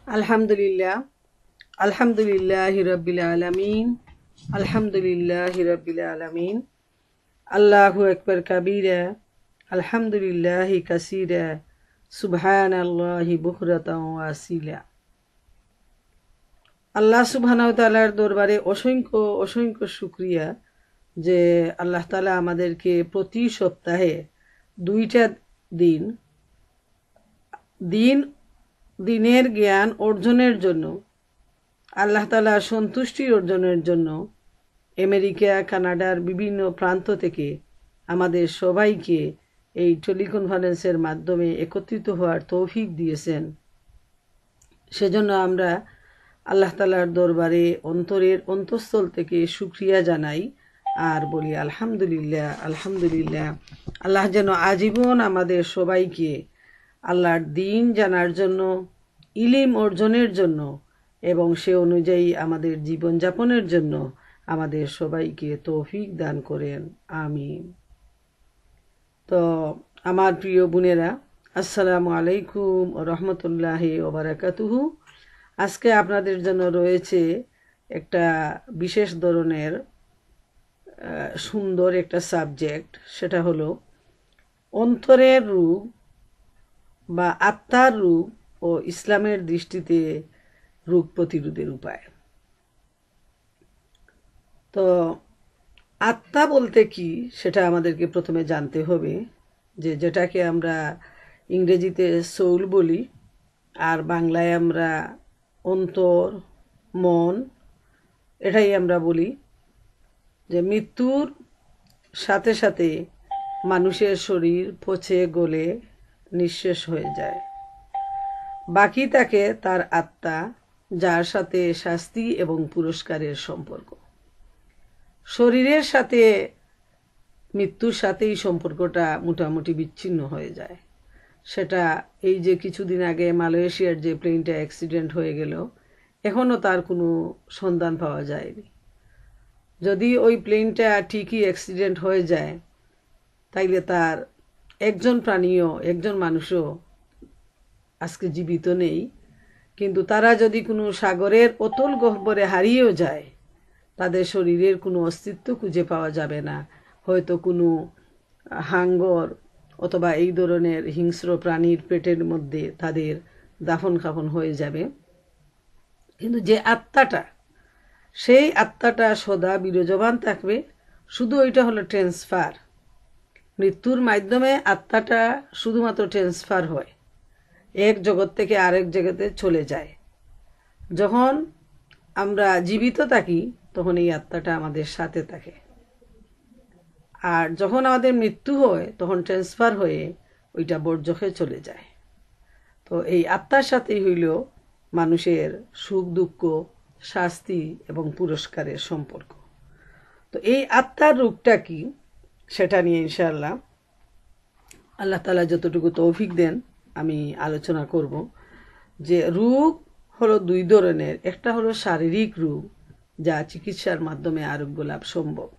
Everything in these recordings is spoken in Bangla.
আলহামদুলিল্লাহ আলহামদুলিল্লাহি রাব্বিল আলামিন আলহামদুলিল্লাহি রাব্বিল আলামিন আল্লাহু আকবার কাবীরা আলহামদুলিল্লাহি কাসীরা সুবহানাল্লাহি বুকরাতাও ওয়া আসীলা। আল্লাহ সুবহানাহু ওয়া তাআলার দরবারে অসংখ্য অসংখ্য শুকরিয়া যে আল্লাহ তাআলা আমাদেরকে প্রতি সপ্তাহে দুইটা দিন দিন দিনের জ্ঞান অর্জনের জন্য, আল্লাহ তাআলার সন্তুষ্টি অর্জনের জন্য আমেরিকা কানাডার বিভিন্ন প্রান্ত থেকে আমাদের সবাইকে এই টেলিকনফারেন্সের মাধ্যমে একত্রিত হওয়ার তৌফিক দিয়েছেন। সেজন্য আমরা আল্লাহ তাআলার দরবারে অন্তরের অন্তঃস্থল থেকে শুকরিয়া জানাই আর বলি আলহামদুলিল্লাহ আলহামদুলিল্লাহ। আল্লাহ যেন আজীবন আমাদের সবাইকে আল্লাহর দ্বীন জানার জন্য, ইলম অর্জনের জন্য এবং সে অনুযায়ী আমাদের জীবনযাপনের জন্য আমাদের সবাইকে তৌফিক দান করেন, আমিন। তো আমার প্রিয় বোনেরা, আসসালামু আলাইকুম ওয়া রাহমাতুল্লাহি ওয়া বারাকাতুহু। আজকে আপনাদের জন্য রয়েছে একটা বিশেষ ধরনের সুন্দর একটা সাবজেক্ট, সেটা হলো অন্তরের রোগ বা আত্মার রোগ ও ইসলামের দৃষ্টিতে রোগ প্রতিরোধের উপায়। তো আত্মা বলতে কি সেটা আমাদেরকে প্রথমে জানতে হবে, যেটাকে আমরা ইংরেজিতে সোল বলি আর বাংলায় আমরা অন্তর, মন, এটাই আমরা বলি। যে মৃত্যুর সাথে সাথে মানুষের শরীর পচে গলে নিঃশেষ হয়ে যায়, বাকি থাকে তার আত্মা, যার সাথে শাস্তি এবং পুরস্কারের সম্পর্ক। শরীরের সাথে মৃত্যুর সাথেই সম্পর্কটা মোটামুটি বিচ্ছিন্ন হয়ে যায়। সেটা এই যে কিছুদিন আগে মালয়েশিয়ার যে প্লেনটা অ্যাক্সিডেন্ট হয়ে গেল, এখনও তার কোনো সন্ধান পাওয়া যায়নি। যদি ওই প্লেনটা ঠিকই অ্যাক্সিডেন্ট হয়ে যায়, তাইলে তার একজন প্রাণীও, একজন মানুষও আজকে জীবিত নেই। কিন্তু তারা যদি কোনো সাগরের অতল গহ্বরে হারিয়েও যায়, তাদের শরীরের কোনো অস্তিত্ব খুঁজে পাওয়া যাবে না। হয়তো কোনো হাঙ্গর অথবা এই ধরনের হিংস্র প্রাণীর পেটের মধ্যে তাদের দাফন কাফন হয়ে যাবে। কিন্তু যে আত্মাটা, সেই আত্মাটা সদা বিরাজমান থাকবে। শুধু ওইটা হলো ট্রান্সফার। মৃত্যুর মাধ্যমে আত্মাটা শুধুমাত্র ট্রান্সফার হয়, এক জগৎ থেকে আরেক জগতে চলে যায়। যখন আমরা জীবিত থাকি তখন এই আত্মাটা আমাদের সাথে থাকে, আর যখন আমাদের মৃত্যু হয় তখন ট্রান্সফার হয়ে ওইটা বর্জখে চলে যায়। তো এই আত্মার সাথেই হইল মানুষের সুখ দুঃখ, শাস্তি এবং পুরস্কারের সম্পর্ক। তো এই আত্মার রূপটা কি সেটা নিয়ে ইনশাআল্লাহ আল্লাহ তাআলা যতটুকু তৌফিক দেন আমি আলোচনা করব। যে রোগ হলো দুই ধরনের, একটা হলো শারীরিক রোগ, যা চিকিৎসার মাধ্যমে আরোগ্য লাভ সম্ভব,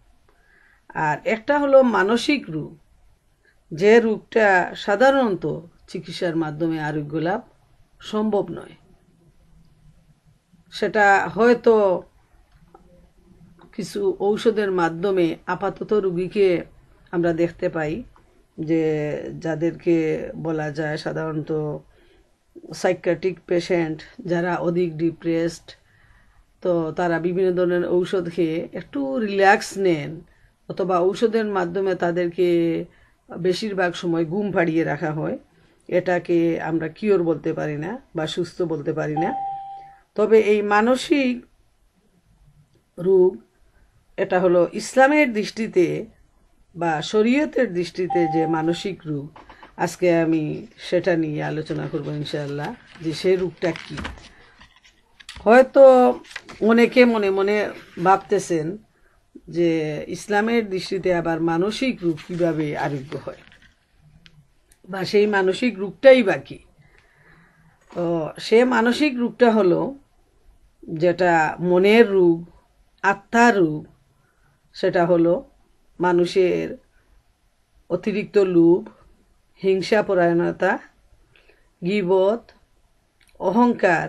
আর একটা হলো মানসিক রোগ, যে রোগটা সাধারণত চিকিৎসার মাধ্যমে আরোগ্য লাভ সম্ভব নয়। সেটা হয়তো কিছু ঔষধের মাধ্যমে আপাতত রোগীকে আমরা দেখতে পাই, যে যাদেরকে বলা যায় সাধারণত সাইকিয়াট্রিক পেশেন্ট, যারা অধিক ডিপ্রেসড, তো তারা বিভিন্ন ধরনের ঔষধ খেয়ে একটু রিল্যাক্স নেন, অথবা ঔষধের মাধ্যমে তাদেরকে বেশিরভাগ সময় ঘুম পাড়িয়ে রাখা হয়। এটাকে আমরা কিওর বলতে পারি না বা সুস্থ বলতে পারি না। তবে এই মানসিক রোগ, এটা হলো ইসলামের দৃষ্টিতে বা শরীয়তের দৃষ্টিতে যে মানসিক রোগ, আজকে আমি সেটা নিয়ে আলোচনা করব ইনশাআল্লাহ, যে সেই রোগটা কি। হয়তো অনেকে মনে মনে ভাবতেছেন যে ইসলামের দৃষ্টিতে আবার মানসিক রোগ কিভাবে আরোগ্য হয়, বা সেই মানসিক রোগটাই বা কি। তো সে মানসিক রোগটা হলো যেটা মনের রোগ, আত্মার রোগ, সেটা হলো মানুষের অতিরিক্ত লোভ, হিংসা পরায়ণতা, গীবত, অহংকার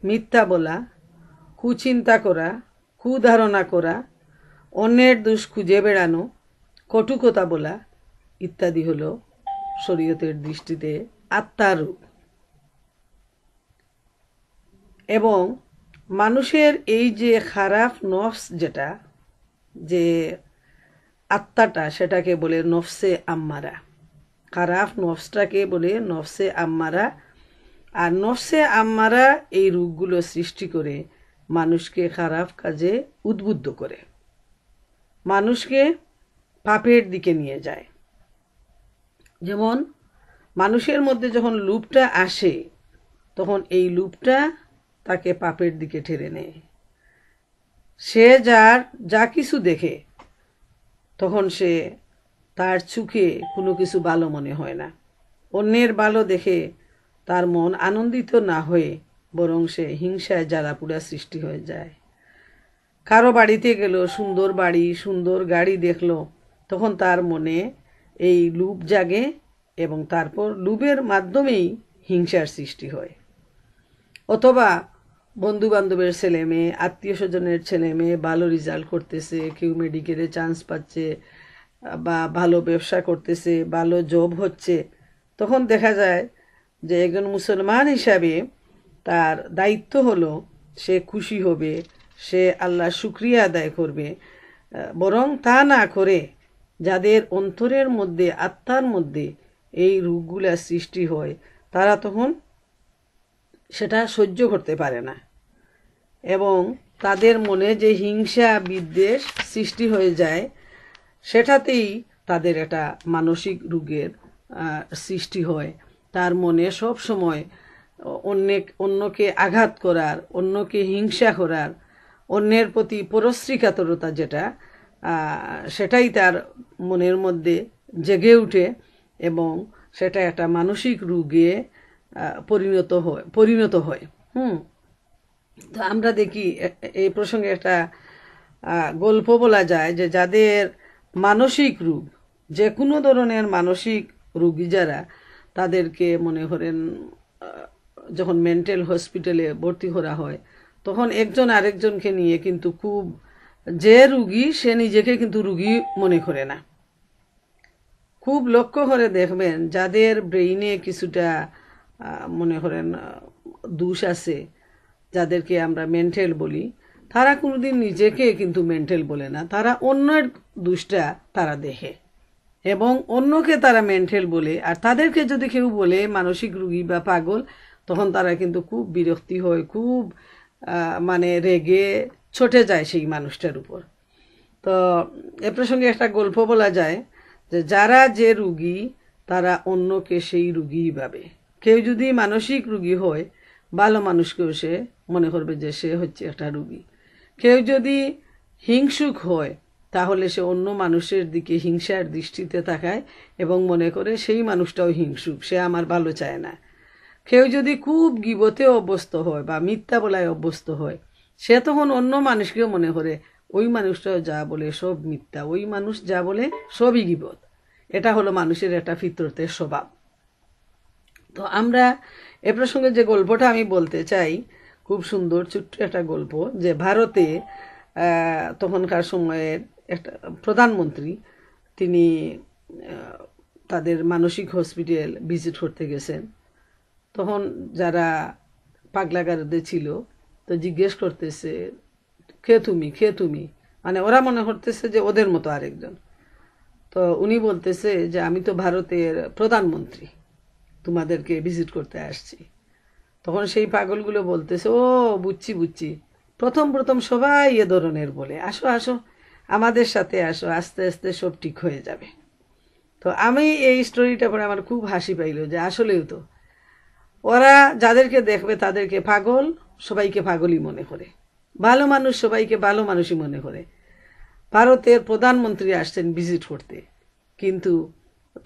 মিথ্যা বলা, কুচিন্তা করা, কুধারণা করা, অন্যের দোষ খুঁজে বেড়ানো, কটু কথা বলা ইত্যাদি হলো শরীয়তের দৃষ্টিতে আত্মার রূপ। এবং মানুষের এই যে খারাপ নফস, যেটা যে আত্মাটা, সেটাকে বলে নফসে আম্মারা। খারাপ নফসটাকে বলে নফসে আম্মারা। আর নফসে আম্মারা এই রোগগুলো সৃষ্টি করে মানুষকে খারাপ কাজে উদ্বুদ্ধ করে, মানুষকে পাপের দিকে নিয়ে যায়। যেমন মানুষের মধ্যে যখন লোভটা আসে, তখন এই লোভটা তাকে পাপের দিকে ঠেলে নেয়। সে যা কিছু দেখে, তখন সে তার চোখে কোনো কিছু ভালো মনে হয় না। অন্যের ভালো দেখে তার মন আনন্দিত না হয়ে বরং সে হিংসায় জ্বালাপোড়া সৃষ্টি হয়ে যায়। কারো বাড়িতে গেল, সুন্দর বাড়ি, সুন্দর গাড়ি দেখলো, তখন তার মনে এই লোভ জাগে এবং তারপর লোভের মাধ্যমেই হিংসার সৃষ্টি হয়। অথবা বন্ধু বান্ধবের ছেলে মেয়ে, আত্মীয় স্বজনের ছেলে মেয়ে ভালো রেজাল্ট করতেছে, কেউ মেডিকেলে চান্স পাচ্ছে বা ভালো ব্যবসা করতেছে, ভালো জব হচ্ছে, তখন দেখা যায় যে একজন মুসলমান হিসাবে তার দায়িত্ব হলো সে খুশি হবে, সে আল্লাহর শুকরিয়া আদায় করবে। বরং তা না করে যাদের অন্তরের মধ্যে, আত্মার মধ্যে এই রোগগুলা সৃষ্টি হয়, তারা তখন সেটা সহ্য করতে পারে না এবং তাদের মনে যে হিংসা বিদ্বেষ সৃষ্টি হয়ে যায়, সেটাতেই তাদের একটা মানসিক রোগের সৃষ্টি হয়। তার মনে সব সময় অন্যকে আঘাত করার, অন্যকে হিংসা করার, অন্যের প্রতি পরশ্রীকাতরতা যেটা, সেটাই তার মনের মধ্যে জেগে উঠে এবং সেটা একটা মানসিক রোগে পরিণত হয়। তো আমরা দেখি এই প্রসঙ্গে একটা গল্প বলা যায় যে যাদের মানসিক রোগ, যে কোনো ধরনের মানসিক রোগী যারা, তাদেরকে মনে করেন যখন মেন্টাল হসপিটালে ভর্তি করা হয়, তখন একজন আরেকজনকে নিয়ে কিন্তু খুব, যে রুগী সে নিজেকে কিন্তু রুগী মনে করে না। খুব লক্ষ্য করে দেখবেন যাদের ব্রেইনে কিছুটা মনে করেন দোষ আছে, যাদেরকে আমরা মেন্টাল বলি, তারা কোনোদিন নিজেকে কিন্তু মেন্টাল বলে না, তারা অন্যের দোষটা তারা দেখে এবং অন্যকে তারা মেন্টাল বলে। আর তাদেরকে যদি কেউ বলে মানসিক রোগী বা পাগল, তখন তারা কিন্তু খুব বিরক্তি হয়, খুব মানে রেগে ছুটে যায় সেই মানুষটার উপর। তো এ প্রসঙ্গে একটা গল্প বলা যায় যে যারা যে রোগী, তারা অন্যকে সেই রোগী ভাবে। কেউ যদি মানসিক রোগী হয়, ভালো মানুষকেও সে মনে করবে যে সে হচ্ছে একটা রোগী। কেউ যদি হিংসুক হয়, তাহলে সে অন্য মানুষের দিকে হিংসার দৃষ্টিতে তাকায় এবং মনে করে সেই মানুষটাও হিংসুক, সে আমার ভালো চায় না। কেউ যদি খুব গীবতে অভ্যস্ত হয় বা মিথ্যা বলায় অভ্যস্ত হয়, সে তখন অন্য মানুষকেও মনে করে ওই মানুষটাও যা বলে সব মিথ্যা, ওই মানুষ যা বলে সবই গীবত। এটা হলো মানুষের একটা ফিতরতের স্বভাব। তো আমরা এ প্রসঙ্গে যে গল্পটা আমি বলতে চাই, খুব সুন্দর ছোট্ট একটা গল্প, যে ভারতে তখনকার সময়ের একটা প্রধানমন্ত্রী, তিনি তাদের মানসিক হসপিটাল ভিজিট করতে গেছেন। তখন যারা পাগলাগারদে ছিল, তো জিজ্ঞেস করতেছে কে তুমি, মানে ওরা মনে করতেছে যে ওদের মতো আরেকজন। তো উনি বলতেছে যে আমি তো ভারতের প্রধানমন্ত্রী, তোমাদেরকে ভিজিট করতে আসছি। তখন সেই পাগলগুলো বলতেছে ও বুঝছি, প্রথম সবাই এ ধরনের বলে, আসো আসো আমাদের সাথে আসো, আস্তে আস্তে সব ঠিক হয়ে যাবে। তো আমি এই স্টোরিটা পরে আমার খুব হাসি পাইল যে আসলেও তো ওরা যাদেরকে দেখবে তাদেরকে পাগল, সবাইকে পাগলই মনে করে, ভালো মানুষ সবাইকে ভালো মানুষই মনে করে। ভারতের প্রধানমন্ত্রী আসছেন ভিজিট করতে, কিন্তু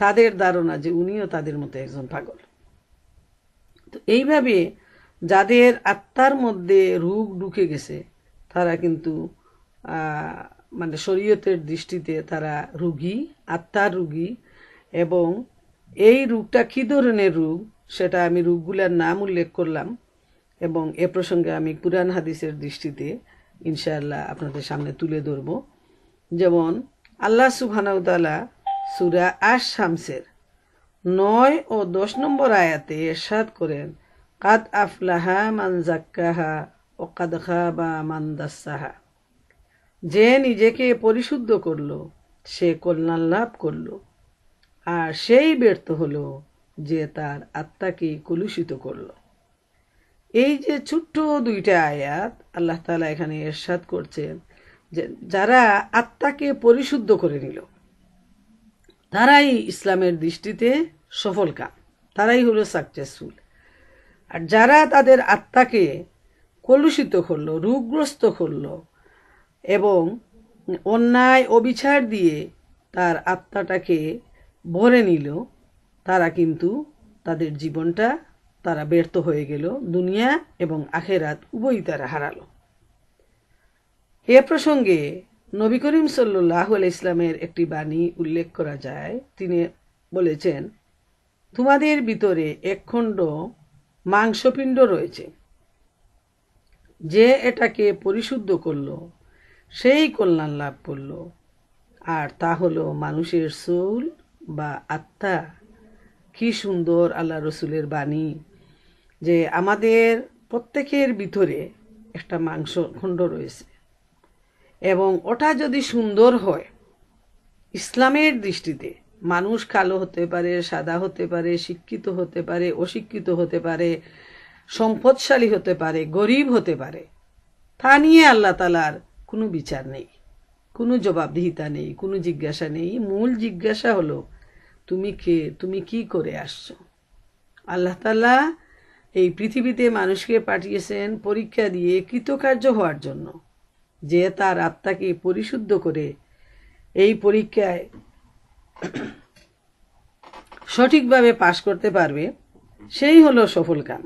তাদের ধারণা যে উনিও তাদের মতো একজন পাগল। তো এইভাবে যাদের আত্মার মধ্যে রোগ ঢুকে গেছে, তারা কিন্তু মানে শরীয়তের দৃষ্টিতে তারা রোগী, আত্মার রোগী। এবং এই রোগটা কী ধরনের রোগ, সেটা আমি রোগগুলোর নাম উল্লেখ করলাম। এবং এ প্রসঙ্গে আমি কুরআন হাদিসের দৃষ্টিতে ইনশাআল্লাহ আপনাদের সামনে তুলে ধরব। যেমন আল্লাহ সুবহানাহু ওয়া তাআলা সূরা আশ-শামসের 9 ও 10 নম্বর আয়াতে ইরশাদ করেন, কাদ আফলাহা মান যাক্কাহা ও কাদ খাবা মান দাসসাহা। যে নিজেকে পরিশুদ্ধ করলো সে কল্যাণ লাভ করলো, আর সেই ব্যর্থ হলো যে তার আত্মাকে কলুষিত করলো। এই যে ছোট্ট দুইটা আয়াত আল্লাহ তাআলা এখানে ইরশাদ করছেন যে যারা আত্মাকে পরিশুদ্ধ করে নিল তারাই ইসলামের দৃষ্টিতে সফলকাম, তারাই হলো সাকসেসফুল। আর যারা তাদের আত্মাকে কলুষিত করলো, রোগগ্রস্ত করলো এবং অন্যায় অবিচার দিয়ে তার আত্মাটাকে ভরে নিল, তারা কিন্তু তাদের জীবনটা তারা ব্যর্থ হয়ে গেল, দুনিয়া এবং আখেরাত উভয়ই তারা হারালো। এ প্রসঙ্গে নবী করিম সাল্লাল্লাহু আলাইহি ইসলামের একটি বাণী উল্লেখ করা যায়। তিনি বলেছেন, তোমাদের ভিতরে এক খণ্ড মাংসপিণ্ড রয়েছে, যে এটাকে পরিশুদ্ধ করলো সেই কল্যাণ লাভ করলো, আর তা হলো মানুষের সোল বা আত্মা। কি সুন্দর আল্লাহ রসুলের বাণী যে আমাদের প্রত্যেকের ভিতরে একটা মাংসখণ্ড রয়েছে এবং ওটা যদি সুন্দর হয়, ইসলামের দৃষ্টিতে মানুষ কালো হতে পারে, সাদা হতে পারে, শিক্ষিত হতে পারে, অশিক্ষিত হতে পারে, সম্পদশালী হতে পারে, গরিব হতে পারে, তা নিয়ে আল্লাহ তাআলার কোনো বিচার নেই, কোনো জবাবদিহিতা নেই, কোনো জিজ্ঞাসা নেই। মূল জিজ্ঞাসা হলো তুমি কে, তুমি কি করে আসছো। আল্লাহ তাআলা এই পৃথিবীতে মানুষকে পাঠিয়েছেন পরীক্ষা দিয়ে কৃতকার্য হওয়ার জন্য। যে তার আত্মাকে পরিশুদ্ধ করে এই পরীক্ষায় সঠিকভাবে পাশ করতে পারবে, সেই হলো সফলকাম।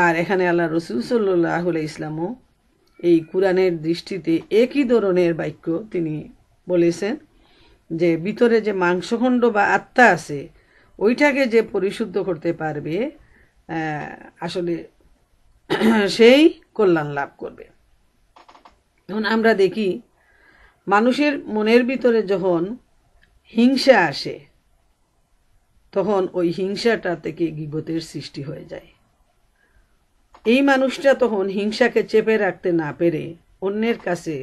আর এখানে আল্লাহ রসুল সাল্লাল্লাহু আলাইহি ইসলামও এই কুরআনের দৃষ্টিতে একই ধরনের বাক্য তিনি বলেছেন যে ভিতরে যে মাংসখণ্ড বা আত্মা আছে ওইটাকে যে পরিশুদ্ধ করতে পারবে আসলে সেই কল্যাণ লাভ করবে। এখন আমরা দেখি মানুষের মনের ভিতরে যখন হিংসা আসে তখন ওই হিংসাটা থেকে গীবতের সৃষ্টি হয়ে যায়। এই মানুষটা তখন হিংসাকে চেপে রাখতে না পেরে অন্যের কাছে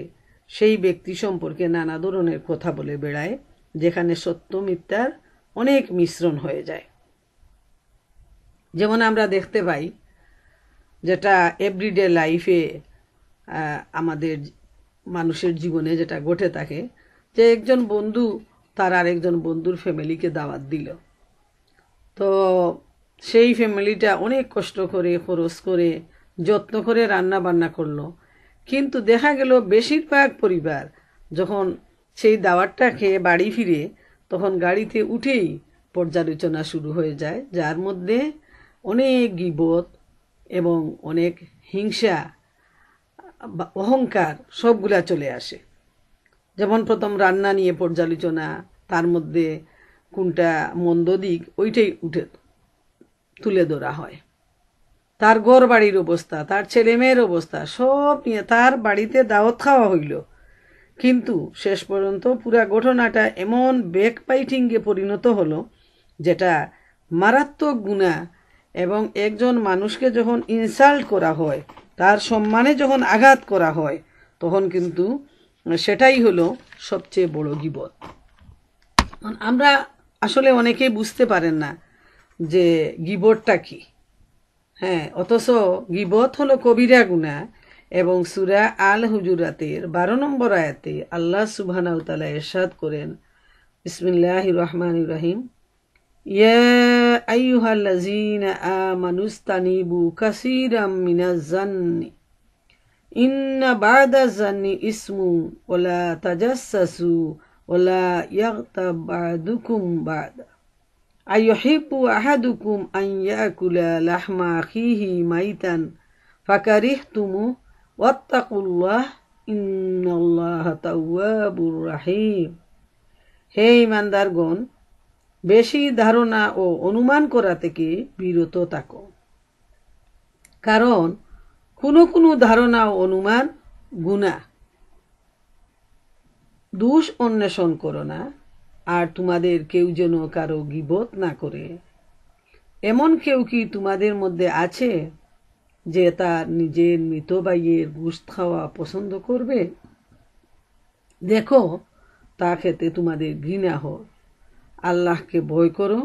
সেই ব্যক্তি সম্পর্কে নানা ধরনের কথা বলে বেড়ায়, যেখানে সত্য মিথ্যার অনেক মিশ্রণ হয়ে যায়। যেমন আমরা দেখতে পাই, যেটা এভরিডে লাইফে আমাদের মানুষের জীবনে যেটা ঘটে থাকে, যে একজন বন্ধু তার আরেকজন বন্ধুর ফ্যামিলিকে দাওয়াত দিল, তো সেই ফ্যামিলিটা অনেক কষ্ট করে খরচ করে যত্ন করে রান্না বান্না করলো, কিন্তু দেখা গেল বেশিরভাগ পরিবার যখন সেই দাওয়াতটা খেয়ে বাড়ি ফিরে তখন গাড়িতে উঠেই পর্যালোচনা শুরু হয়ে যায়, যার মধ্যে অনেক গীবত এবং অনেক হিংসা বা অহংকার সবগুলা চলে আসে। যেমন প্রথম রান্না নিয়ে পর্যালোচনা, তার মধ্যে কোনটা মন্দ দিক ওইটাই তুলে ধরা হয়। তার ঘর বাড়ির অবস্থা, তার ছেলে মেয়ের অবস্থা সব নিয়ে তার বাড়িতে দাওয়াত খাওয়া হইল, কিন্তু শেষ পর্যন্ত পুরা ঘটনাটা এমন ব্যাকবাইটিংয়ে পরিণত হলো যেটা মারাত্মক গুনাহ। এবং একজন মানুষকে যখন ইনসাল্ট করা হয়, তার সম্মানে যখন আঘাত করা হয়, তখন কিন্তু সেটাই হলো সবচেয়ে বড় গীবত। আমরা আসলে অনেকেই বুঝতে পারেন না যে গীবতটা কি। অথচ গীবত হলো কবিরা গুনাহ। এবং সূরা আল হুজুরাতের 12 নম্বর আয়াতে আল্লাহ সুবহানাহু ওয়া তাআলা ইরশাদ করেন, বিসমিল্লাহির রহমানির রহিম, ইয়া আইয়ুহাল্লাযীনা আমানুস্তানিবু কাসীরাম মিনাজ জান্নি ইন্না বা'দাজ জান্নি ইসমু ওয়ালা তাজাসসু ওয়ালা ইয়াগতাব বা'দুকুম বা'দা আইয়ুহিব্বু আহাদুকুম আন ইয়াকুলা লাহমা আখিহি মাইতান ফাকারিহতুমু ওয়াত্তাকুল্লাহ ইন্নাল্লাহা তাওয়াবুর রাহিম। হে ঈমানদারগণ, বেশি ধারণা ও অনুমান করা থেকে বিরত থাকো। কারণ কোনো কোনো ধারণা ও অনুমান গুনাহ। দোষ অন্বেষণ করো না, আর তোমাদের কেউ যেন কারো গীবত না করে। এমন কেউ কি তোমাদের মধ্যে আছে যে তার নিজের মৃত ভাইয়ের গোশত খাওয়া পছন্দ করবে? দেখো তা খেতে তোমাদের ঘৃণা হয়। আল্লাহকে ভয় করো,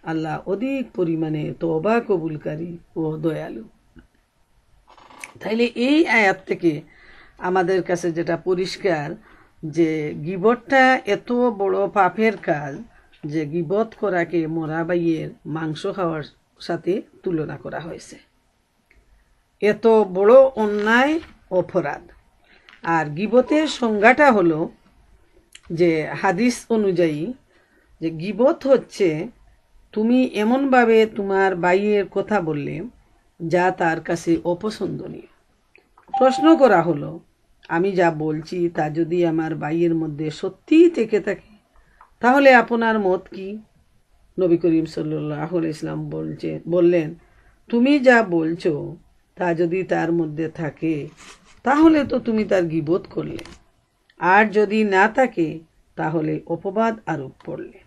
আল্লাহ অধিক পরিমাণে তওবা কবুলকারী ও দয়ালু। তাইলে এই আয়াত থেকে আমাদের কাছে যেটা পরিষ্কার, যে গীবতটা এত বড় পাপের কাজ যে গীবত করাকে মরা বাইয়ের মাংস খাওয়ার সাথে তুলনা করা হয়েছে। এত বড় অন্যায় অপরাধ। আর গীবতের সংজ্ঞাটা হলো যে হাদিস অনুযায়ী যে গীবত হচ্ছে তুমি এমনভাবে তোমার বাইয়ের কথা বললে যা তার কাছে অপছন্দনীয়। প্রশ্ন করা হলো, আমি যা বলছি তা যদি আমার বাইয়ের মধ্যে সত্যিই থেকে থাকে তাহলে আপনার মত কি? নবী করিম সাল্লাল্লাহু আলাইহি ওয়াসাল্লাম বললেন, তুমি যা বলছো তা যদি তার মধ্যে থাকে তাহলে তো তুমি তার গীবত করলে, আর যদি না থাকে তাহলে অপবাদ আরোপ করলে।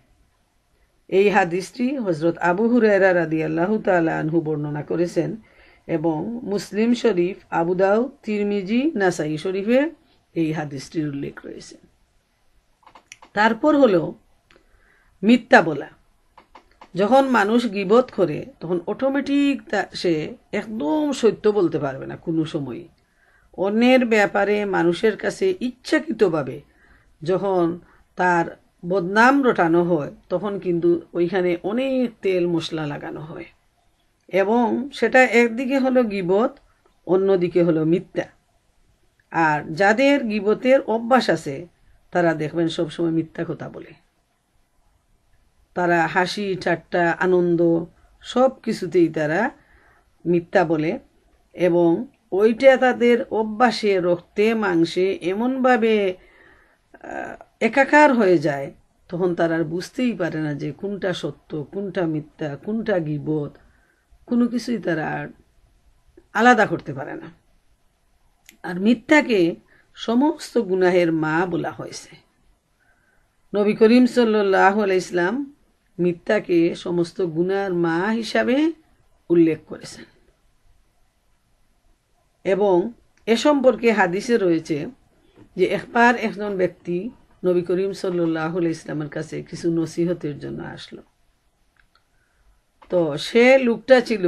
এই হাদিসটি হযরত আবু হুরায়রা রাদিয়াল্লাহু তাআলা আনহু বর্ণনা করেছেন এবং মুসলিম শরীফ, আবু দাউদ, তিরমিজি, নাসাই শরীফে এই হাদিসটির উল্লেখ রয়েছে। তারপর হলো মিথ্যা বলা। যখন মানুষ গীবত করে তখন অটোমেটিক সে একদম সত্য বলতে পারবে না কোনো সময়। অন্যের ব্যাপারে মানুষের কাছে ইচ্ছাকৃতভাবে যখন তার বদনাম রটানো হয় তখন কিন্তু ওইখানে অনেক তেল মশলা লাগানো হয়, এবং সেটা একদিকে হলো গীবত, অন্যদিকে হলো মিথ্যা। আর যাদের গীবতের অভ্যাস আছে তারা দেখবেন সবসময় মিথ্যা কথা বলে। তারা হাসি ঠাট্টা আনন্দ সব কিছুতেই তারা মিথ্যা বলে, এবং ওইটা তাদের অভ্যাসে রক্তে মাংসে এমনভাবে একাকার হয়ে যায় তখন তারা আর বুঝতেই পারে না যে কোনটা সত্য, কোনটা মিথ্যা, কোনটা গীবত, কোনো কিছুই তারা আর আলাদা করতে পারে না। আর মিথ্যাকে সমস্ত গুনাহের মা বলা হয়েছে। নবী করিম সাল্লাল্লাহু আলাইহি ওয়াসাল্লাম মিথ্যাকে সমস্ত গুনার মা হিসাবে উল্লেখ করেছেন, এবং এ সম্পর্কে হাদিসে রয়েছে যে একবার একজন ব্যক্তি নবী করিম সাল্লাল্লাহু আলাইহি ওয়াসাল্লামের কাছে কিছু নসিহতের জন্য আসলো। তো সে লোকটা ছিল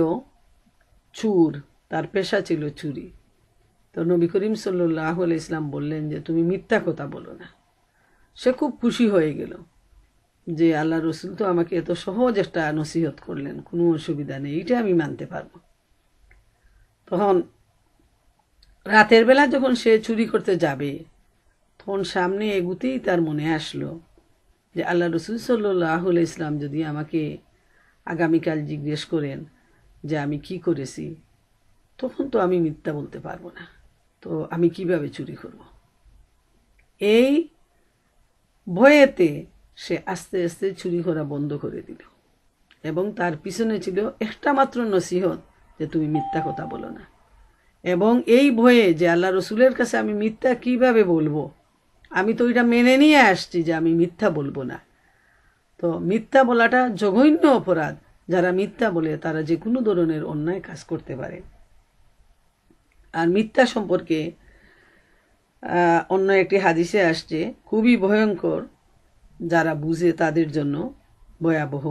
চুর, তার পেশা ছিল চুরি। তো নবী করিম সাল্লাল্লাহু আলাইহি ওয়াসাল্লাম বললেন যে তুমি মিথ্যা কথা বলো না। সে খুব খুশি হয়ে গেল যে আল্লাহ রসুল তো আমাকে এত সহজ একটা নসিহত করলেন, কোনো অসুবিধা নেই, এটা আমি মানতে পারবো। তখন রাতের বেলা যখন সে চুরি করতে যাবে তখন সামনে এগুতেই তার মনে আসলো যে আল্লাহ রসুল সাল্লাল্লাহু আলাইহি ওয়াসাল্লাম যদি আমাকে আগামীকাল জিজ্ঞেস করেন যে আমি কি করেছি, তখন তো আমি মিথ্যা বলতে পারবো না, তো আমি কিভাবে চুরি করব? এই ভয়েতে সে আস্তে আস্তে চুরি করা বন্ধ করে দিল, এবং তার পিছনে ছিল একটা মাত্র নসিহত যে তুমি মিথ্যা কথা বলো না। এবং এই ভয়ে যে আল্লাহ রসুলের কাছে আমি মিথ্যা কিভাবে বলবো, আমি তো এটা মেনে নিয়ে আসছি যে আমি মিথ্যা বলবো না। তো মিথ্যা বলাটা জঘন্য অপরাধ। যারা মিথ্যা বলে তারা যে কোনো ধরনের অন্যায় কাজ করতে পারে। আর মিথ্যা সম্পর্কে অন্য একটি হাদিসে আসছে, খুবই ভয়ঙ্কর, যারা বুঝে তাদের জন্য ভয়াবহ।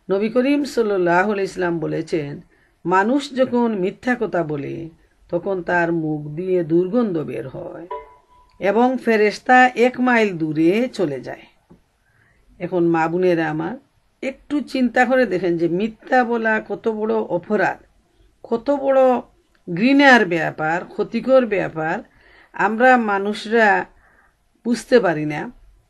নবী করিম সাল্লাল্লাহু আলাইহি ওয়াসাল্লাম বলেছেন, মানুষ যখন মিথ্যা কথা বলে তখন তার মুখ দিয়ে দুর্গন্ধ বের হয় এবং ফেরেশতা 1 মাইল দূরে চলে যায়। এখন মা বোনেরা আমার, একটু চিন্তা করে দেখেন যে মিথ্যা বলা কত বড় অপরাধ, কত বড় ঘৃণার ব্যাপার, ক্ষতিকর ব্যাপার। আমরা মানুষরা বুঝতে পারি না।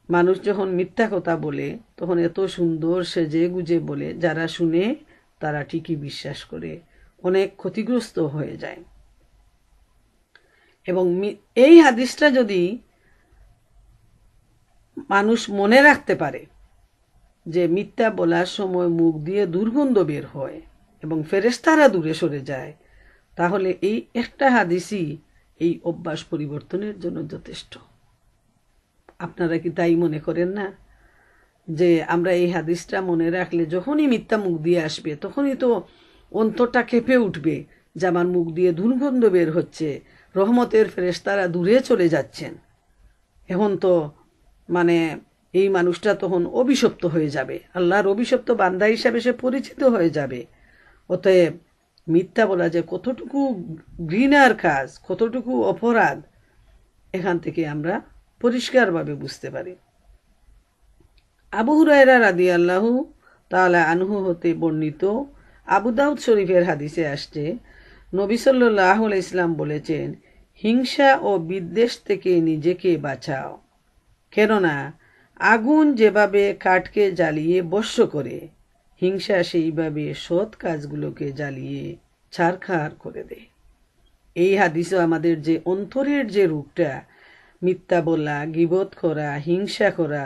মানুষ যখন মিথ্যা কথা বলে তখন এত সুন্দর সেজে গুজে বলে, যারা শুনে তারা ঠিকই বিশ্বাস করে, অনেক ক্ষতিগ্রস্ত হয়ে যায়। এবং এই হাদিসটা যদি মানুষ মনে রাখতে পারে যে মিথ্যা বলার সময় মুখ দিয়ে দুর্গন্ধ বের হয় এবং ফেরেশতারা দূরে সরে যায়, তাহলে এই একটা হাদিসই এই অভ্যাস পরিবর্তনের জন্য যথেষ্ট। আপনারা কি তাই মনে করেন না? যে আমরা এই হাদিসটা মনে রাখলে যখনই মিথ্যা মুখ দিয়ে আসবে তখনই তো অন্তরটা কেঁপে উঠবে যে আমার মুখ দিয়ে দুর্গন্ধ বের হচ্ছে, রহমতের ফেরেশতারা দূরে চলে যাচ্ছেন। এখন তো মানে এই মানুষটা তখন অভিশপ্ত হয়ে যাবে, আল্লাহর অভিশপ্ত বান্দা হিসাবে সে পরিচিত হয়ে যাবে। অতএব মিথ্যা বলা যে কতটুকু ঘৃণার কাজ, কতটুকু অপরাধ, এখান থেকে আমরা পরিষ্কারভাবে বুঝতে পারি। আবু হুরায়রা রাদিয়াল্লাহু তাআলা আনহু হতে বর্ণিত আবু দাউদ শরীফের হাদিসে আসছে, নবী সাল্লাল্লাহু আলাইহি ওয়াসাল্লাম বলেছেন, হিংসা ও বিদ্বেষ থেকে নিজেকে বাঁচাও, কেননা আগুন যেভাবে কাঠকে জ্বালিয়ে ভস্ম করে, হিংসা সেইভাবে সৎ কাজগুলোকে জ্বালিয়ে ছারখার করে দেয়। এই হাদিসও আমাদের যে অন্তরের যে রূপটা, মিথ্যা বলা, গীবত করা, হিংসা করা,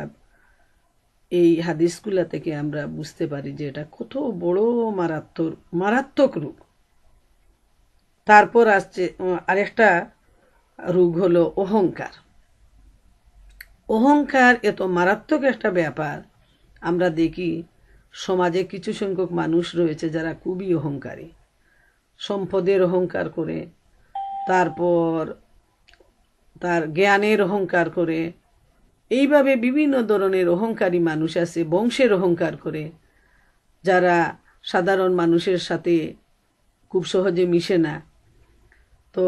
এই হাদিসগুলা থেকে আমরা বুঝতে পারি যে এটা কত বড় মারাত্মক রোগ। তারপর আসছে আরেকটা রোগ হলো অহংকার। অহংকার এত মারাত্মক একটা ব্যাপার। আমরা দেখি সমাজে কিছু সংখ্যক মানুষ রয়েছে যারা খুবই অহংকারী, সম্পদের অহংকার করে, তারপর তার জ্ঞানের অহংকার করে, এইভাবে বিভিন্ন ধরনের অহংকারী মানুষ আছে। বংশের অহংকার করে, যারা সাধারণ মানুষের সাথে খুব সহজে মিশে না। তো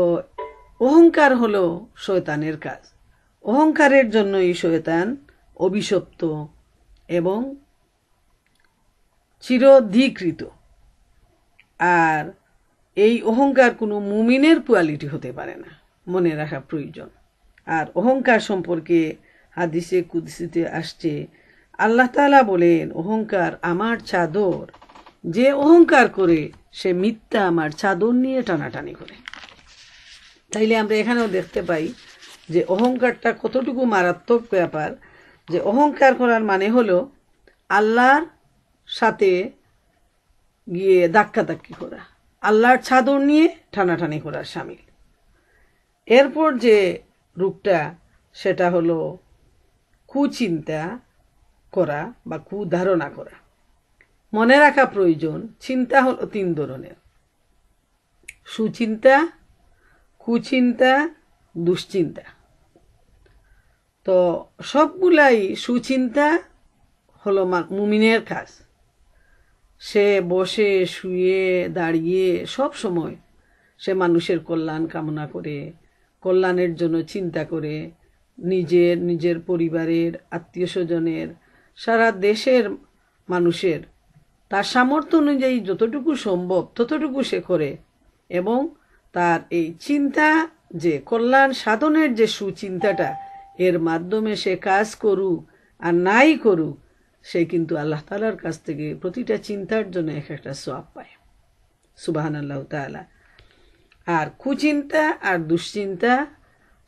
অহংকার হলো শয়তানের কাজ। অহংকারের জন্যই শয়তান অভিশপ্ত এবং চিরধিকৃত। আর এই অহংকার কোনো মুমিনের কোয়ালিটি হতে পারে না, মনে রাখা প্রয়োজন। আর অহংকার সম্পর্কে হাদিসে কুদসিতে আসছে, আল্লাহ তাআলা বলেন, অহংকার আমার চাদর, যে অহংকার করে সে মিথ্যা আমার চাদর নিয়ে টানাটানি করে। তাইলে আমরা এখানেও দেখতে পাই যে অহংকারটা কতটুকু মারাত্মক ব্যাপার। যে অহংকার করার মানে হলো আল্লাহর সাথে গিয়ে ধাক্কাধাক্কি করা, আল্লাহর চাদর নিয়ে টানাটানি করার শামিল। এরপর যে রূপটা, সেটা হলো কুচিন্তা করা বা কুধারণা করা। মনে রাখা প্রয়োজন, চিন্তা হলো 3 ধরনের: সুচিন্তা, কুচিন্তা, দুশ্চিন্তা। তো সবগুলাই সুচিন্তা হলো মুমিনের কাজ। সে বসে শুয়ে দাঁড়িয়ে সব সময় সে মানুষের কল্যাণ কামনা করে, কল্যাণের জন্য চিন্তা করে, নিজের পরিবারের, আত্মীয় স্বজনের, সারা দেশের মানুষের তার সামর্থ্য অনুযায়ী যতটুকু সম্ভব ততটুকু সে করে। এবং তার এই চিন্তা, যে কল্যাণ সাধনের যে সুচিন্তাটা, এর মাধ্যমে সে কাজ করুক আর নাই করুক, সে কিন্তু আল্লাহ তাআলার কাছ থেকে প্রতিটা চিন্তার জন্য একটা সওয়াব পায়। সুবহানাল্লাহু তাআলা। আর কুচিন্তা আর দুশ্চিন্তা,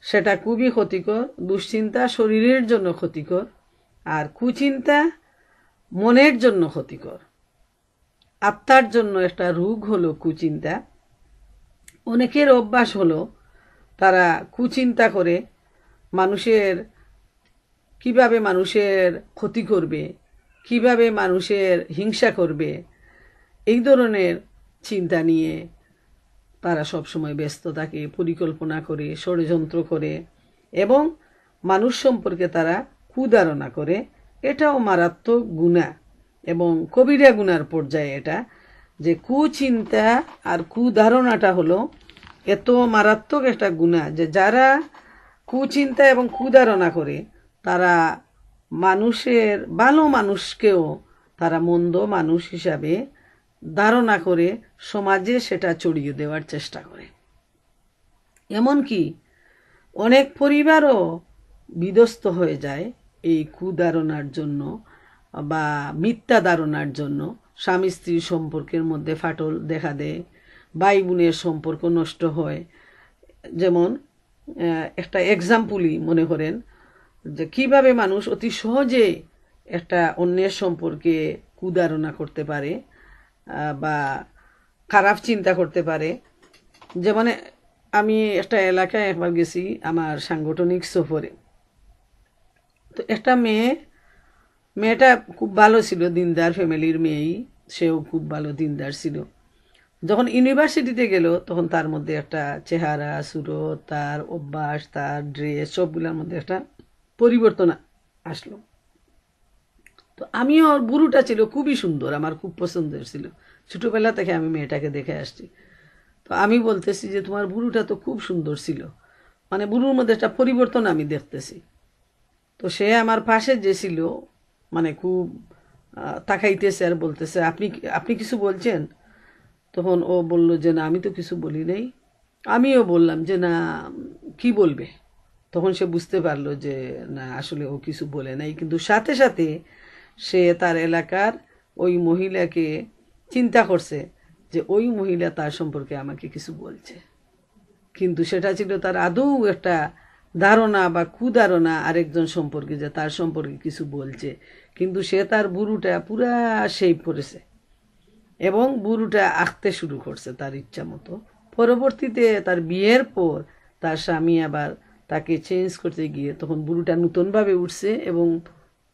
সেটা খুবই ক্ষতিকর। দুশ্চিন্তা শরীরের জন্য ক্ষতিকর, আর কুচিন্তা মনের জন্য ক্ষতিকর। আত্মার জন্য একটা রোগ হলো কুচিন্তা। অনেকের অভ্যাস হলো তারা কুচিন্তা করে কিভাবে মানুষের ক্ষতি করবে, কিভাবে মানুষের হিংসা করবে, এই ধরনের চিন্তা নিয়ে তারা সবসময় ব্যস্ত থাকে, পরিকল্পনা করে, ষড়যন্ত্র করে এবং মানুষ সম্পর্কে তারা কুধারণা করে। এটাও মারাত্মক গুনাহ এবং কবিরা গুনার পর্যায়ে এটা। যে কুচিন্তা আর কুধারণাটা হলো এত মারাত্মক একটা গুনাহ যে যারা কুচিন্তা এবং কুধারণা করে তারা ভালো মানুষকেও তারা মন্দ মানুষ হিসাবে ধারণা করে সমাজে সেটা ছড়িয়ে দেওয়ার চেষ্টা করে। এমনকি অনেক পরিবারও বিধ্বস্ত হয়ে যায় এই কুধারণার জন্য বা মিথ্যা ধারণার জন্য। স্বামী স্ত্রীর সম্পর্কের মধ্যে ফাটল দেখা দেয়, ভাই বোনের সম্পর্ক নষ্ট হয়। যেমন একটা এক্সাম্পলই মনে করেন যে কিভাবে মানুষ অতি সহজে একটা অন্যের সম্পর্কে কুধারণা করতে পারে বা খারাপ চিন্তা করতে পারে। যেমন আমি একটা এলাকায় একবার গেছি আমার সাংগঠনিক সফরে। তো একটা মেয়েটা খুব ভালো ছিল, দিনদার ফ্যামিলির মেয়েই, সেও খুব ভালো দিনদার ছিল। যখন ইউনিভার্সিটিতে গেল তখন তার মধ্যে একটা চেহারা সুরত, তার অভ্যাস, তার ড্রেস, সবগুলোর মধ্যে একটা পরিবর্তন আসলো। তো আমিও, ওর বুড়োটা ছিল খুবই সুন্দর, আমার খুব পছন্দের ছিল, ছোটোবেলা থেকে আমি মেয়েটাকে দেখে আসছি। তো আমি বলতেছি যে তোমার বুড়োটা তো খুব সুন্দর ছিল, মানে বুড়োর মধ্যে একটা পরিবর্তন আমি দেখতেছি। তো সে আমার পাশে যে ছিল, মানে খুব তাকাইতেছে আর বলতেছে, আপনি আপনি কিছু বলছেন? তখন ও বলল যে না, আমি তো কিছু বলি নাই। আমিও বললাম যে না, কি বলবে? তখন সে বুঝতে পারলো যে না, আসলে ও কিছু বলে নাই, কিন্তু সাথে সাথে সে তার এলাকার ওই মহিলাকে চিন্তা করছে যে ওই মহিলা তার সম্পর্কে আমাকে কিছু বলছে। কিন্তু সেটা ছিল তার আদৌ একটা ধারণা বা কুধারণা আরেকজন সম্পর্কে, যে তার সম্পর্কে কিছু বলছে। কিন্তু সে তার বুড়োটা পুরা শেপ করেছে এবং বুড়োটা আঁকতে শুরু করছে তার ইচ্ছা মতো। পরবর্তীতে তার বিয়ের পর তার স্বামী আবার তাকে চেঞ্জ করতে গিয়ে তখন বুড়োটা নতুনভাবে উঠছে এবং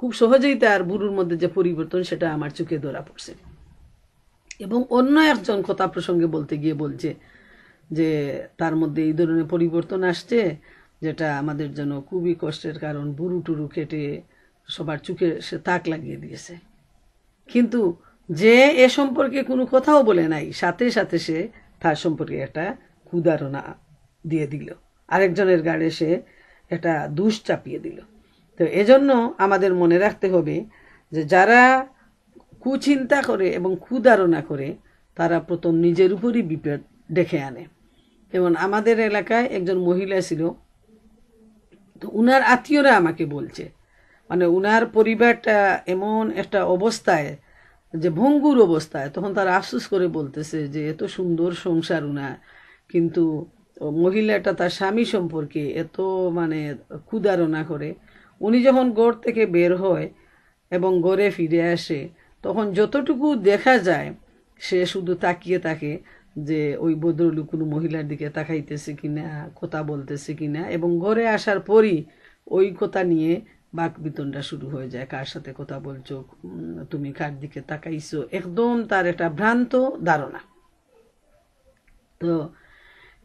খুব সহজেই তার বুড়োর মধ্যে যে পরিবর্তন সেটা আমার চোখে ধরা পড়ছে। এবং অন্য একজন কথা প্রসঙ্গে বলতে গিয়ে বলছে যে তার মধ্যে এই ধরনের পরিবর্তন আসছে, যেটা আমাদের জন্য খুবই কষ্টের, কারণ বুড়ো টুরু কেটে সবার চোখে সে তাক লাগিয়ে দিয়েছে। কিন্তু যে এ সম্পর্কে কোনো কথাও বলে নাই, সাথে সাথে সে তার সম্পর্কে একটা কুধারণা দিয়ে দিল, আরেকজনের গাড়ে সে একটা দুষ চাপিয়ে দিল। তো এজন্য আমাদের মনে রাখতে হবে যে যারা কুচিন্তা করে এবং কুধারণা করে তারা প্রথম নিজের উপরই বিপদ ডেকে আনে। যেমন আমাদের এলাকায় একজন মহিলা ছিল, তো উনার আত্মীয়রা আমাকে বলছে, মানে উনার পরিবারটা এমন একটা অবস্থায়, যে ভঙ্গুর অবস্থায়, তখন তারা আফসোস করে বলতেছে যে এত সুন্দর সংসার উনার, কিন্তু মহিলাটা তার স্বামী সম্পর্কে এত মানে কুধারণা করে। উনি যখন গড় থেকে বের হয় এবং গড়ে ফিরে আসে, তখন যতটুকু দেখা যায় সে শুধু তাকিয়ে থাকে যে ওই ভদ্রলোক কোনো মহিলার দিকে তাকাইতেছে কিনা, কথা বলতেছে কিনা, এবং ঘরে আসার পরই ওই কথা নিয়ে বাকবিতণ্ডা শুরু হয়ে যায়, কার সাথে কথা বলছো, তুমি কার দিকে তাকাইছো, একদম তার একটা ভ্রান্ত ধারণা। তো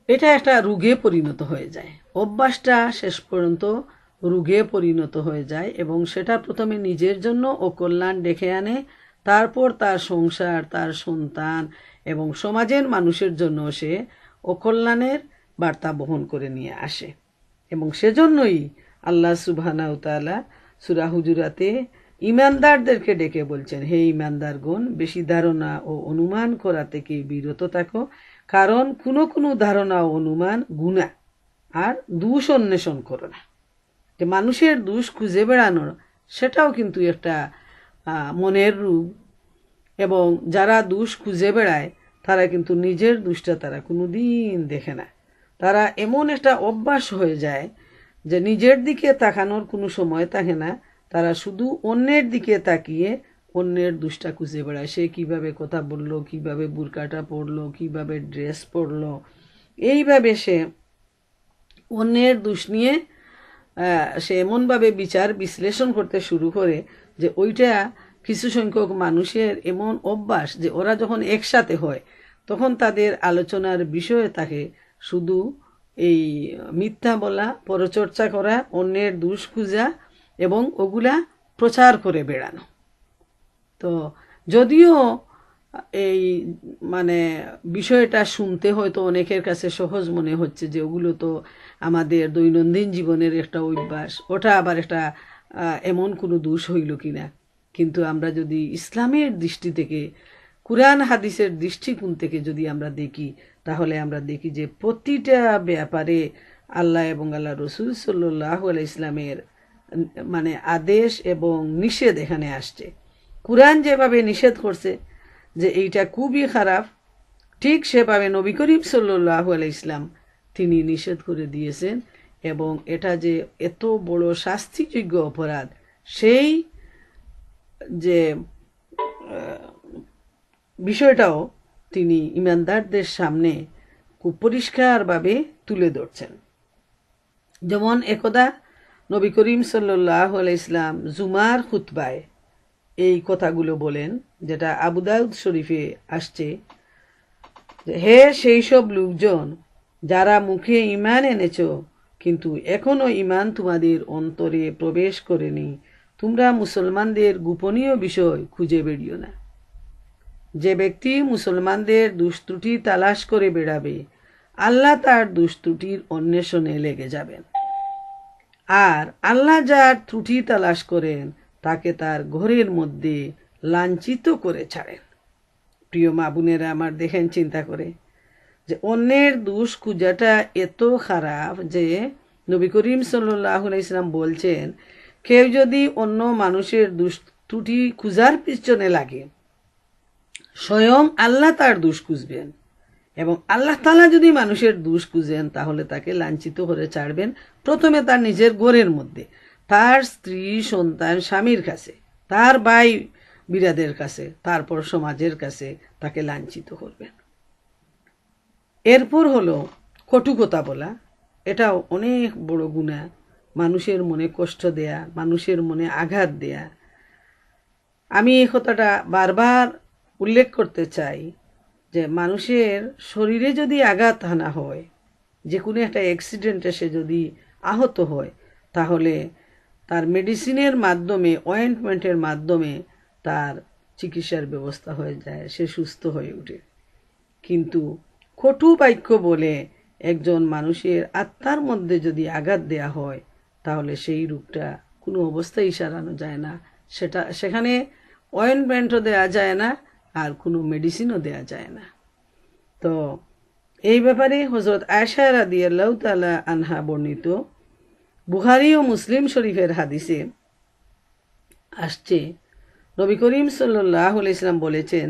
এটা একটা রোগে পরিণত হয়ে যায়, অভ্যাসটা শেষ পর্যন্ত রোগে পরিণত হয়ে যায়, এবং সেটা প্রথমে নিজের জন্য অকল্যাণ ডেকে আনে, তারপর তার সংসার, তার সন্তান এবং সমাজের মানুষের জন্য সে অকল্যাণের বার্তা বহন করে নিয়ে আসে। এবং সেজন্যই আল্লাহ সুবহানাহু ওয়া তাআলা সূরা হুজুরাতে ইমানদারদেরকে ডেকে বলছেন, হে ইমানদারগণ, বেশি ধারণা ও অনুমান করা থেকে বিরত থাকো, কারণ কোনো কোনো ধারণা ও অনুমান গুনাহ, আর দোষ অন্বেষণ করো না। যে মানুষের দোষ খুঁজে বেড়ানোর, সেটাও কিন্তু একটা মনের রোগ। এবং যারা দোষ খুঁজে বেড়ায় তারা কিন্তু নিজের দোষটা তারা কোনো দিন দেখে না। তারা এমন একটা অভ্যাস হয়ে যায় যে নিজের দিকে তাকানোর কোনো সময় থাকে না, তারা শুধু অন্যের দিকে তাকিয়ে অন্যের দোষটা খুঁজে বেড়ায়। সে কিভাবে কথা বললো, কিভাবে বুরকাটা পরলো, কিভাবে ড্রেস পরলো, এইভাবে সে অন্যের দোষ নিয়ে সে এমনভাবে বিচার বিশ্লেষণ করতে শুরু করে যে ওইটা কিছু সংখ্যক মানুষের এমন অভ্যাস যে ওরা যখন একসাথে হয় তখন তাদের আলোচনার বিষয় থাকে শুধু এই মিথ্যা বলা, পরচর্চা করা, অন্যের দোষ খুঁজা এবং ওগুলা প্রচার করে বেড়ানো। তো যদিও এই মানে বিষয়টা শুনতে হয়তো অনেকের কাছে সহজ মনে হচ্ছে যে ওগুলো তো আমাদের দৈনন্দিন জীবনের একটা অভ্যাস, ওটা আবার একটা এমন কোনো দোষ হইল কিনা। কিন্তু আমরা যদি ইসলামের দৃষ্টি থেকে, কুরআন হাদিসের দৃষ্টিকোণ থেকে যদি আমরা দেখি, তাহলে আমরা দেখি যে প্রতিটা ব্যাপারে আল্লাহ এবং আল্লাহ রসুল সাল্লাল্লাহু আলাইহি ইসলামের মানে আদেশ এবং নিষেধ এখানে আসছে। কুরআন যেভাবে নিষেধ করছে যে এইটা খুবই খারাপ, ঠিক সেভাবে নবী করিম সাল্লাল্লাহু আলাইহি ইসলাম তিনি নিষেধ করে দিয়েছেন। এবং এটা যে এত বড় শাস্তিযোগ্য অপরাধ, সেই যে বিষয়টাও তিনি ইমানদারদের সামনে খুব পরিষ্কারভাবে তুলে ধরছেন। যেমন একদা নবী করিম সাল্লাল্লাহু আলাইহি সাল্লাম জুমার খুতবায় এই কথাগুলো বলেন, যেটা আবু দাউদ শরীফে আসছে, হে সেই সব লোকজন যারা মুখে ঈমান এনেছ কিন্তু এখনো ঈমান তোমাদের অন্তরে প্রবেশ করেনি, তোমরা মুসলমানদের গোপনীয় বিষয় খুঁজে বেরিও না। যে ব্যক্তি মুসলমানদের দুষ্ত্রুটি তালাশ করে বেড়াবে, আল্লাহ তার দুষ্ত্রুটির অন্বেষণে লেগে যাবেন। আর আল্লাহ যার ত্রুটি তালাশ করেন তাকে তার ঘরের মধ্যে লাঞ্ছিত করে ছাড়েন। প্রিয় মা বোনেরা আমার, দেখেন চিন্তা করে যে অন্যের দোষ খুঁজাটা এত খারাপ যে নবী করিম সাল্লাল্লাহু আলাইহি সাল্লাম বলছেন, কেউ যদি অন্য মানুষের দোষ ত্রুটি খুঁজার পিছনে লাগে, স্বয়ং আল্লাহ তার দোষ খুঁজবেন, এবং আল্লাহ তাআলা যদি মানুষের দোষ খুঁজেন তাহলে তাকে লাঞ্ছিত করে ছাড়বেন। প্রথমে তার নিজের ঘরের মধ্যে, তার স্ত্রী সন্তান স্বামীর কাছে, তার ভাই বিরাদের কাছে, তারপর সমাজের কাছে তাকে লাঞ্ছিত করবেন। এরপর হলো কটু কথা বলা। এটাও অনেক বড় গুনাহ, মানুষের মনে কষ্ট দেয়া, মানুষের মনে আঘাত দেয়া। আমি এই কথাটা বারবার উল্লেখ করতে চাই যে মানুষের শরীরে যদি আঘাত হানা হয়, যে কোনো একটা অ্যাক্সিডেন্টে সে যদি আহত হয়, তাহলে তার মেডিসিনের মাধ্যমে, অয়েন্টমেন্টের মাধ্যমে তার চিকিৎসার ব্যবস্থা হয়ে যায়, সে সুস্থ হয়ে ওঠে। কিন্তু কটু বাক্য বলে একজন মানুষের আত্মার মধ্যে যদি আঘাত দেয়া হয়, তাহলে সেই রোগটা কোনো অবস্থায় সারানো যায় না। সেখানে অয়েন্টমেন্টও দেওয়া যায় না, আর কোনো মেডিসিনও দেওয়া যায় না। তো এই ব্যাপারে হযরত আয়েশা রাদিয়াল্লাহু তাআলা আনহা বর্ণিত বুখারী ও মুসলিম শরীফের হাদিসে আসছে, নবী করিম সাল্লাল্লাহু আলাইহি সাল্লাম বলেছেন,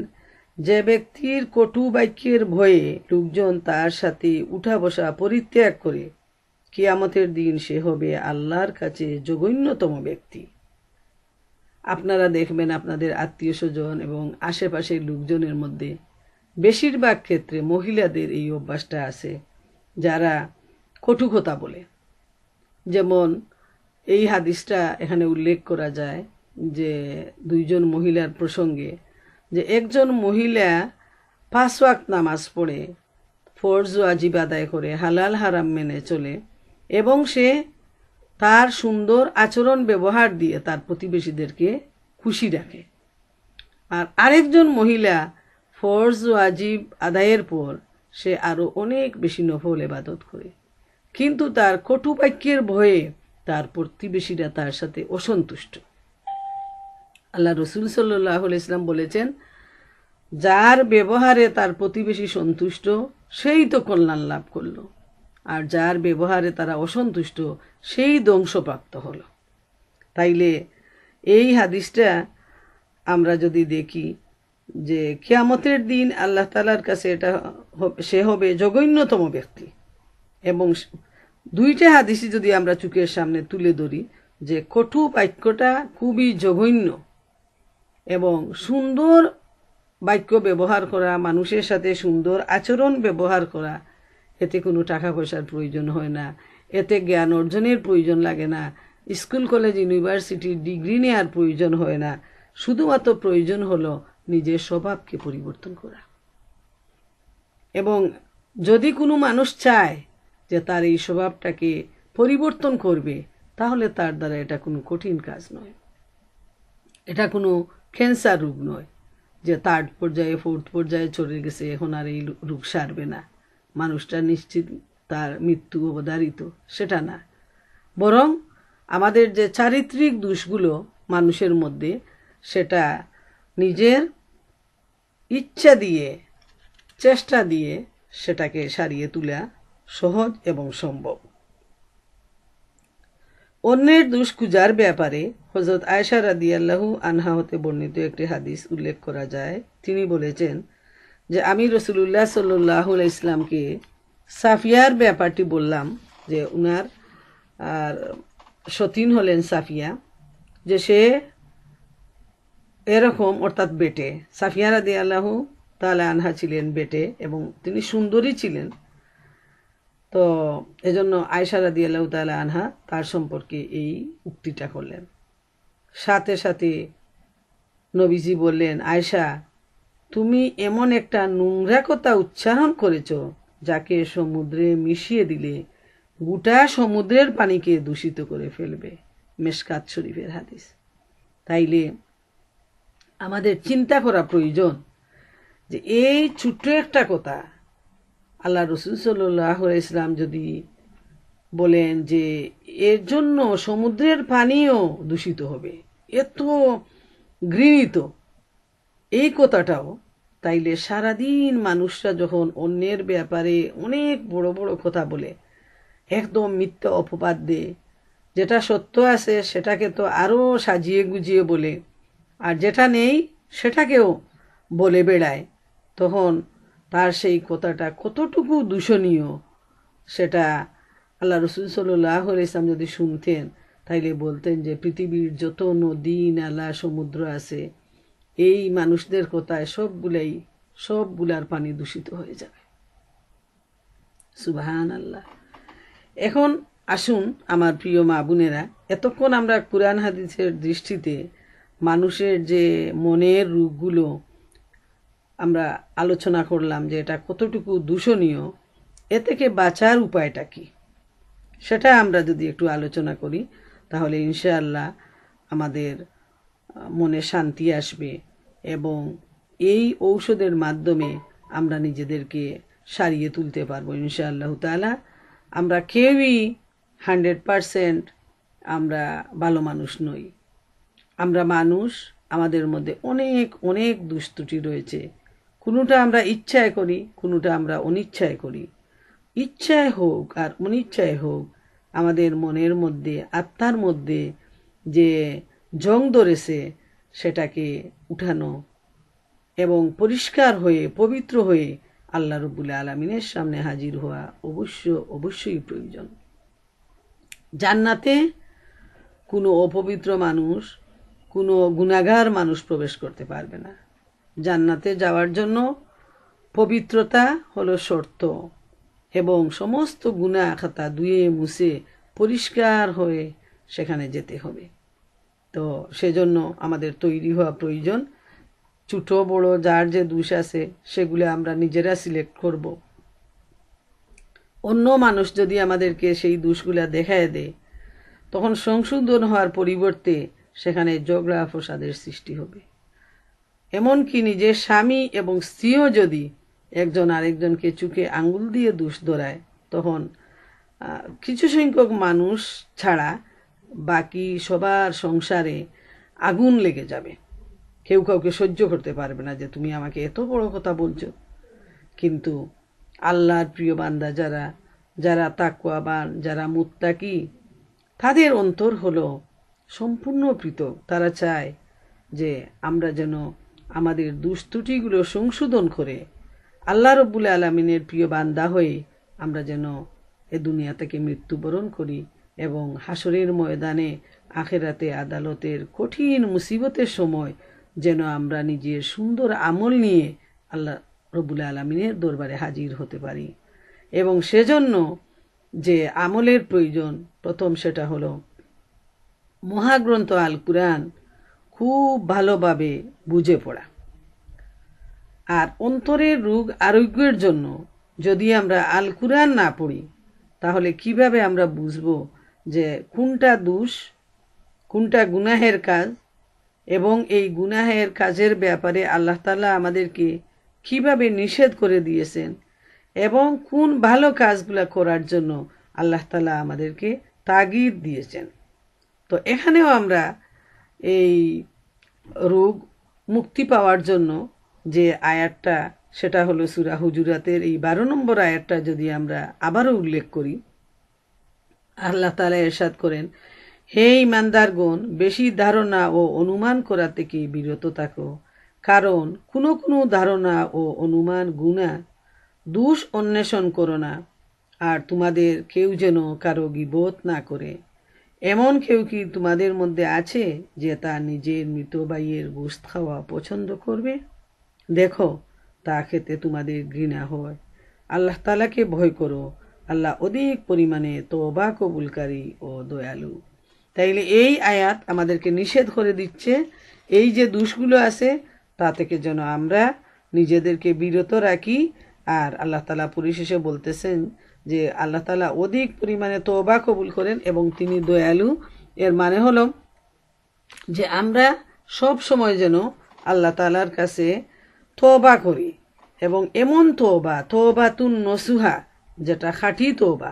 যে ব্যক্তির কটু বাক্যের ভয়ে লোকজন তার সাথে উঠা বসা পরিত্যাগ করে, কিয়ামতের দিন সে হবে আল্লাহর কাছে জঘন্যতম ব্যক্তি। আপনারা দেখবেন আপনাদের আত্মীয় স্বজন এবং আশেপাশের লোকজনের মধ্যে বেশিরভাগ ক্ষেত্রে মহিলাদের এই অভ্যাসটা আছে, যারা কটু কথা বলে। যেমন এই হাদিসটা এখানে উল্লেখ করা যায় যে দুইজন মহিলার প্রসঙ্গে, যে একজন মহিলা 5 ওয়াক্ত নামাজ পড়ে, ফরজ ওয়াজিব আদায় করে, হালাল হারাম মেনে চলে, এবং সে তার সুন্দর আচরণ ব্যবহার দিয়ে তার প্রতিবেশীদেরকে খুশি রাখে। আর আরেকজন মহিলা ফরজ ওয়াজিব আদায়ের পর সে আরো অনেক বেশি নফল ইবাদত করে, কিন্তু তার কটু বাক্যের ভয়ে তার প্রতিবেশীরা তার সাথে অসন্তুষ্ট। আল্লাহ রসুল সাল্লাল্লাহু আলাইহি সাল্লাম বলেছেন, যার ব্যবহারে তার প্রতিবেশী সন্তুষ্ট সেই তো কল্যাণ লাভ করলো, আর যার ব্যবহারে তারা অসন্তুষ্ট সেই ধ্বংসপ্রাপ্ত হলো। তাইলে এই হাদিসটা আমরা যদি দেখি যে কিয়ামতের দিন আল্লাহ তাআলার কাছে সে হবে জঘন্যতম ব্যক্তি, এবং দুইটা হাদিসই যদি আমরা চোখের সামনে তুলে ধরি, যে কটু বাক্যটা খুবই জঘন্য, এবং সুন্দর বাক্য ব্যবহার করা, মানুষের সাথে সুন্দর আচরণ ব্যবহার করা, এতে কোনো টাকা পয়সার প্রয়োজন হয় না, এতে জ্ঞান অর্জনের প্রয়োজন লাগে না, স্কুল কলেজ ইউনিভার্সিটির ডিগ্রি নেওয়ার প্রয়োজন হয় না। শুধুমাত্র প্রয়োজন হলো নিজের স্বভাবকে পরিবর্তন করা। এবং যদি কোনো মানুষ চায় যে তার এই স্বভাবটাকে পরিবর্তন করবে, তাহলে তার দ্বারা এটা কোনো কঠিন কাজ নয়, এটা কোনো ক্যান্সার রোগ নয় যে 3rd পর্যায়ে 4th পর্যায়ে চলে গেছে, এখন আর এই রোগ সারবে না, মানুষটা নিশ্চিত তার মৃত্যু অবধারিত, সেটা না। বরং আমাদের যে চারিত্রিক দোষগুলো মানুষের মধ্যে, সেটা নিজের ইচ্ছা দিয়ে, চেষ্টা দিয়ে সেটাকে সারিয়ে তোলা সহজ এবং সম্ভব। অন্যের দোষ খুঁজার ব্যাপারে হযরত আয়েশা রাদিয়াল্লাহু আনহা হতে বর্ণিত একটি হাদিস উল্লেখ করা যায়। তিনি বলেছেন যে আমি রাসূলুল্লাহ সাল্লাল্লাহু আলাইহি সাল্লামকে সাফিয়ার ব্যাপারটি বললাম, যে উনার আর সতীন হলেন সাফিয়া, যে সে এরকম, অর্থাৎ বেটে। সাফিয়া রাদিয়াল্লাহু তাআলা আনহা ছিলেন বেটে, এবং তিনি সুন্দরী ছিলেন। তো এজন্য আয়েশা রাদিয়াল্লাহু তাআলা আনহা তার সম্পর্কে এই উক্তিটা করলেন। সাথে সাথে নবীজি বললেন, আয়েশা, তুমি এমন একটা নোংরা কথা উচ্চারণ করেছ যাকে সমুদ্রে মিশিয়ে দিলে গোটা সমুদ্রের পানিকে দূষিত করে ফেলবে। মেশকাত শরীফের হাদিস। তাইলে আমাদের চিন্তা করা প্রয়োজন যে এই ছোট্ট একটা কথা আল্লাহ রসুল সাল্লাল্লাহু আলাইহি ওয়াসাল্লাম যদি বলেন যে এর জন্য সমুদ্রের পানিও দূষিত হবে, এত ঘৃণিত এই কথাটাও, তাইলে সারাদিন মানুষরা যখন অন্যের ব্যাপারে অনেক বড় বড় কথা বলে, একদম মিথ্যা অপবাদ দেয়, যেটা সত্য আছে সেটাকে তো আরও সাজিয়ে গুজিয়ে বলে, আর যেটা নেই সেটাকেও বলে বেড়ায়, তখন তার সেই কথাটা কতটুকু দূষণীয় সেটা আল্লাহ রসুল সাল্লাল্লাহু আলাইহি ওয়াসাল্লাম যদি শুনতেন, তাইলে বলতেন যে পৃথিবীর যত নদী নালা সমুদ্র আছে এই মানুষদের কথায় সবগুলার পানি দূষিত হয়ে যাবে। সুবহানাল্লাহ। এখন আসুন আমার প্রিয় মা বোনেরা, এতক্ষণ আমরা কুরআন হাদিসের দৃষ্টিতে মানুষের যে মনের রোগগুলো আমরা আলোচনা করলাম যে এটা কতটুকু দূষণীয়, এ থেকে বাঁচার উপায়টা কি সেটা আমরা যদি একটু আলোচনা করি, তাহলে ইনশাআল্লাহ আমাদের মনে শান্তি আসবে এবং এই ঔষধের মাধ্যমে আমরা নিজেদেরকে সারিয়ে তুলতে পারবো ইনশাআল্লাহ তাআলা। আমরা কেউই 100% আমরা ভালো মানুষ নই। আমরা মানুষ, আমাদের মধ্যে অনেক অনেক দুষ্ত্রুটি রয়েছে। কোনোটা আমরা ইচ্ছায় করি, কোনোটা আমরা অনিচ্ছায় করি। ইচ্ছায় হোক আর অনিচ্ছায় হোক, আমাদের মনের মধ্যে আত্মার মধ্যে যে জং ধরেছে সেটাকে উঠানো এবং পরিষ্কার হয়ে পবিত্র হয়ে আল্লাহ রাব্বুল আলামিনের সামনে হাজির হওয়া অবশ্যই প্রয়োজন। জান্নাতে কোনো অপবিত্র মানুষ, কোনো গুনাহগার মানুষ প্রবেশ করতে পারবে না। জান্নাতে যাওয়ার জন্য পবিত্রতা হলো শর্ত এবং সমস্ত গুনাহ খাতা ধুয়ে মুছে পরিষ্কার হয়ে সেখানে যেতে হবে। তো সেজন্য আমাদের তৈরি হওয়া প্রয়োজন। ছোট বড় যার যে দোষ আছে সেগুলো আমরা নিজেরা সিলেক্ট করব। অন্য মানুষ যদি আমাদেরকে সেই দোষগুলা দেখায় দেয়, তখন সংশোধন হওয়ার পরিবর্তে সেখানে ঝগড়া ফসাদের সৃষ্টি হবে। এমনকি নিজের স্বামী এবং স্ত্রীও যদি একজন আরেকজনকে চোখে আঙ্গুল দিয়ে দোষ ধরায়, তখন কিছু সংখ্যক মানুষ ছাড়া বাকি সবার সংসারে আগুন লেগে যাবে। কেউ কাউকে সহ্য করতে পারবে না যে তুমি আমাকে এত বড় কথা বলছো। কিন্তু আল্লাহর প্রিয় বান্দা যারা তাকওয়াবান, যারা মুত্তাকি, তাদের অন্তর হলো সম্পূর্ণ পৃথক। তারা চায় যে আমরা যেন আমাদের দুষ্ত্রুটিগুলো সংশোধন করে আল্লাহ রাব্বুল আলামিনের প্রিয় বান্দা হয়ে আমরা যেন এ দুনিয়া থেকে মৃত্যুবরণ করি এবং হাসরের ময়দানে আখেরাতে আদালতের কঠিন মুসিবতের সময় যেন আমরা নিজের সুন্দর আমল নিয়ে আল্লাহ রাব্বুল আলামিনের দরবারে হাজির হতে পারি। এবং সেজন্য যে আমলের প্রয়োজন, প্রথম সেটা হলো মহাগ্রন্থ আল কুরআন খুব ভালোভাবে বুঝে পড়া। আর অন্তরের রোগ আরোগ্যের জন্য যদি আমরা আল কুরআন না পড়ি, তাহলে কিভাবে আমরা বুঝবো যে কোনটা দোষ, কোনটা গুনাহের কাজ, এবং এই গুনাহের কাজের ব্যাপারে আল্লাহ তাআলা আমাদেরকে কিভাবে নিষেধ করে দিয়েছেন এবং কোন ভালো কাজগুলো করার জন্য আল্লাহ তাআলা আমাদেরকে তাগিদ দিয়েছেন। তো এখানেও আমরা এই রোগ মুক্তি পাওয়ার জন্য যে আয়াতটা, সেটা হলো সূরা হুজুরাতের এই 12 নম্বর আয়াতটা যদি আমরা আবারও উল্লেখ করি, আল্লাহ তাআলা ইরশাদ করেন, হে ঈমানদারগণ, বেশি ধারণা ও অনুমান করা থেকে বিরত থাকো, কারণ কোনো ধারণা ও অনুমান গুনাহ। দোষ অন্বেষণ করো না, আর তোমাদের কেউ যেন কারো গীবত না করে। এমন কেউ কি তোমাদের মধ্যে আছে যে তার নিজের মৃত ভাইয়ের গোশত খাওয়া পছন্দ করবে? দেখো তা খেতে তোমাদের ঘৃণা হয়। আল্লাহ তাআলাকে ভয় করো আল্লাহ অধিক পরিমাণে তওবা কবুলকারী ও দয়ালু। তাইলে এই আয়াত আমাদেরকে নিষেধ করে দিচ্ছে এই যে দোষগুলো আছে তা থেকে যেন আমরা নিজেদেরকে বিরত রাখি। আর আল্লাহ তাআলা পরিশেষে বলতেছেন যে আল্লাহ তাআলা অধিক পরিমাণে তওবা কবুল করেন এবং তিনি দয়ালু। এর মানে হলো যে আমরা সব সময় যেন আল্লাহ তাআলার কাছে তওবা করি এবং এমন তওবাতুন নসুহা, যেটা খাঁটি তওবা,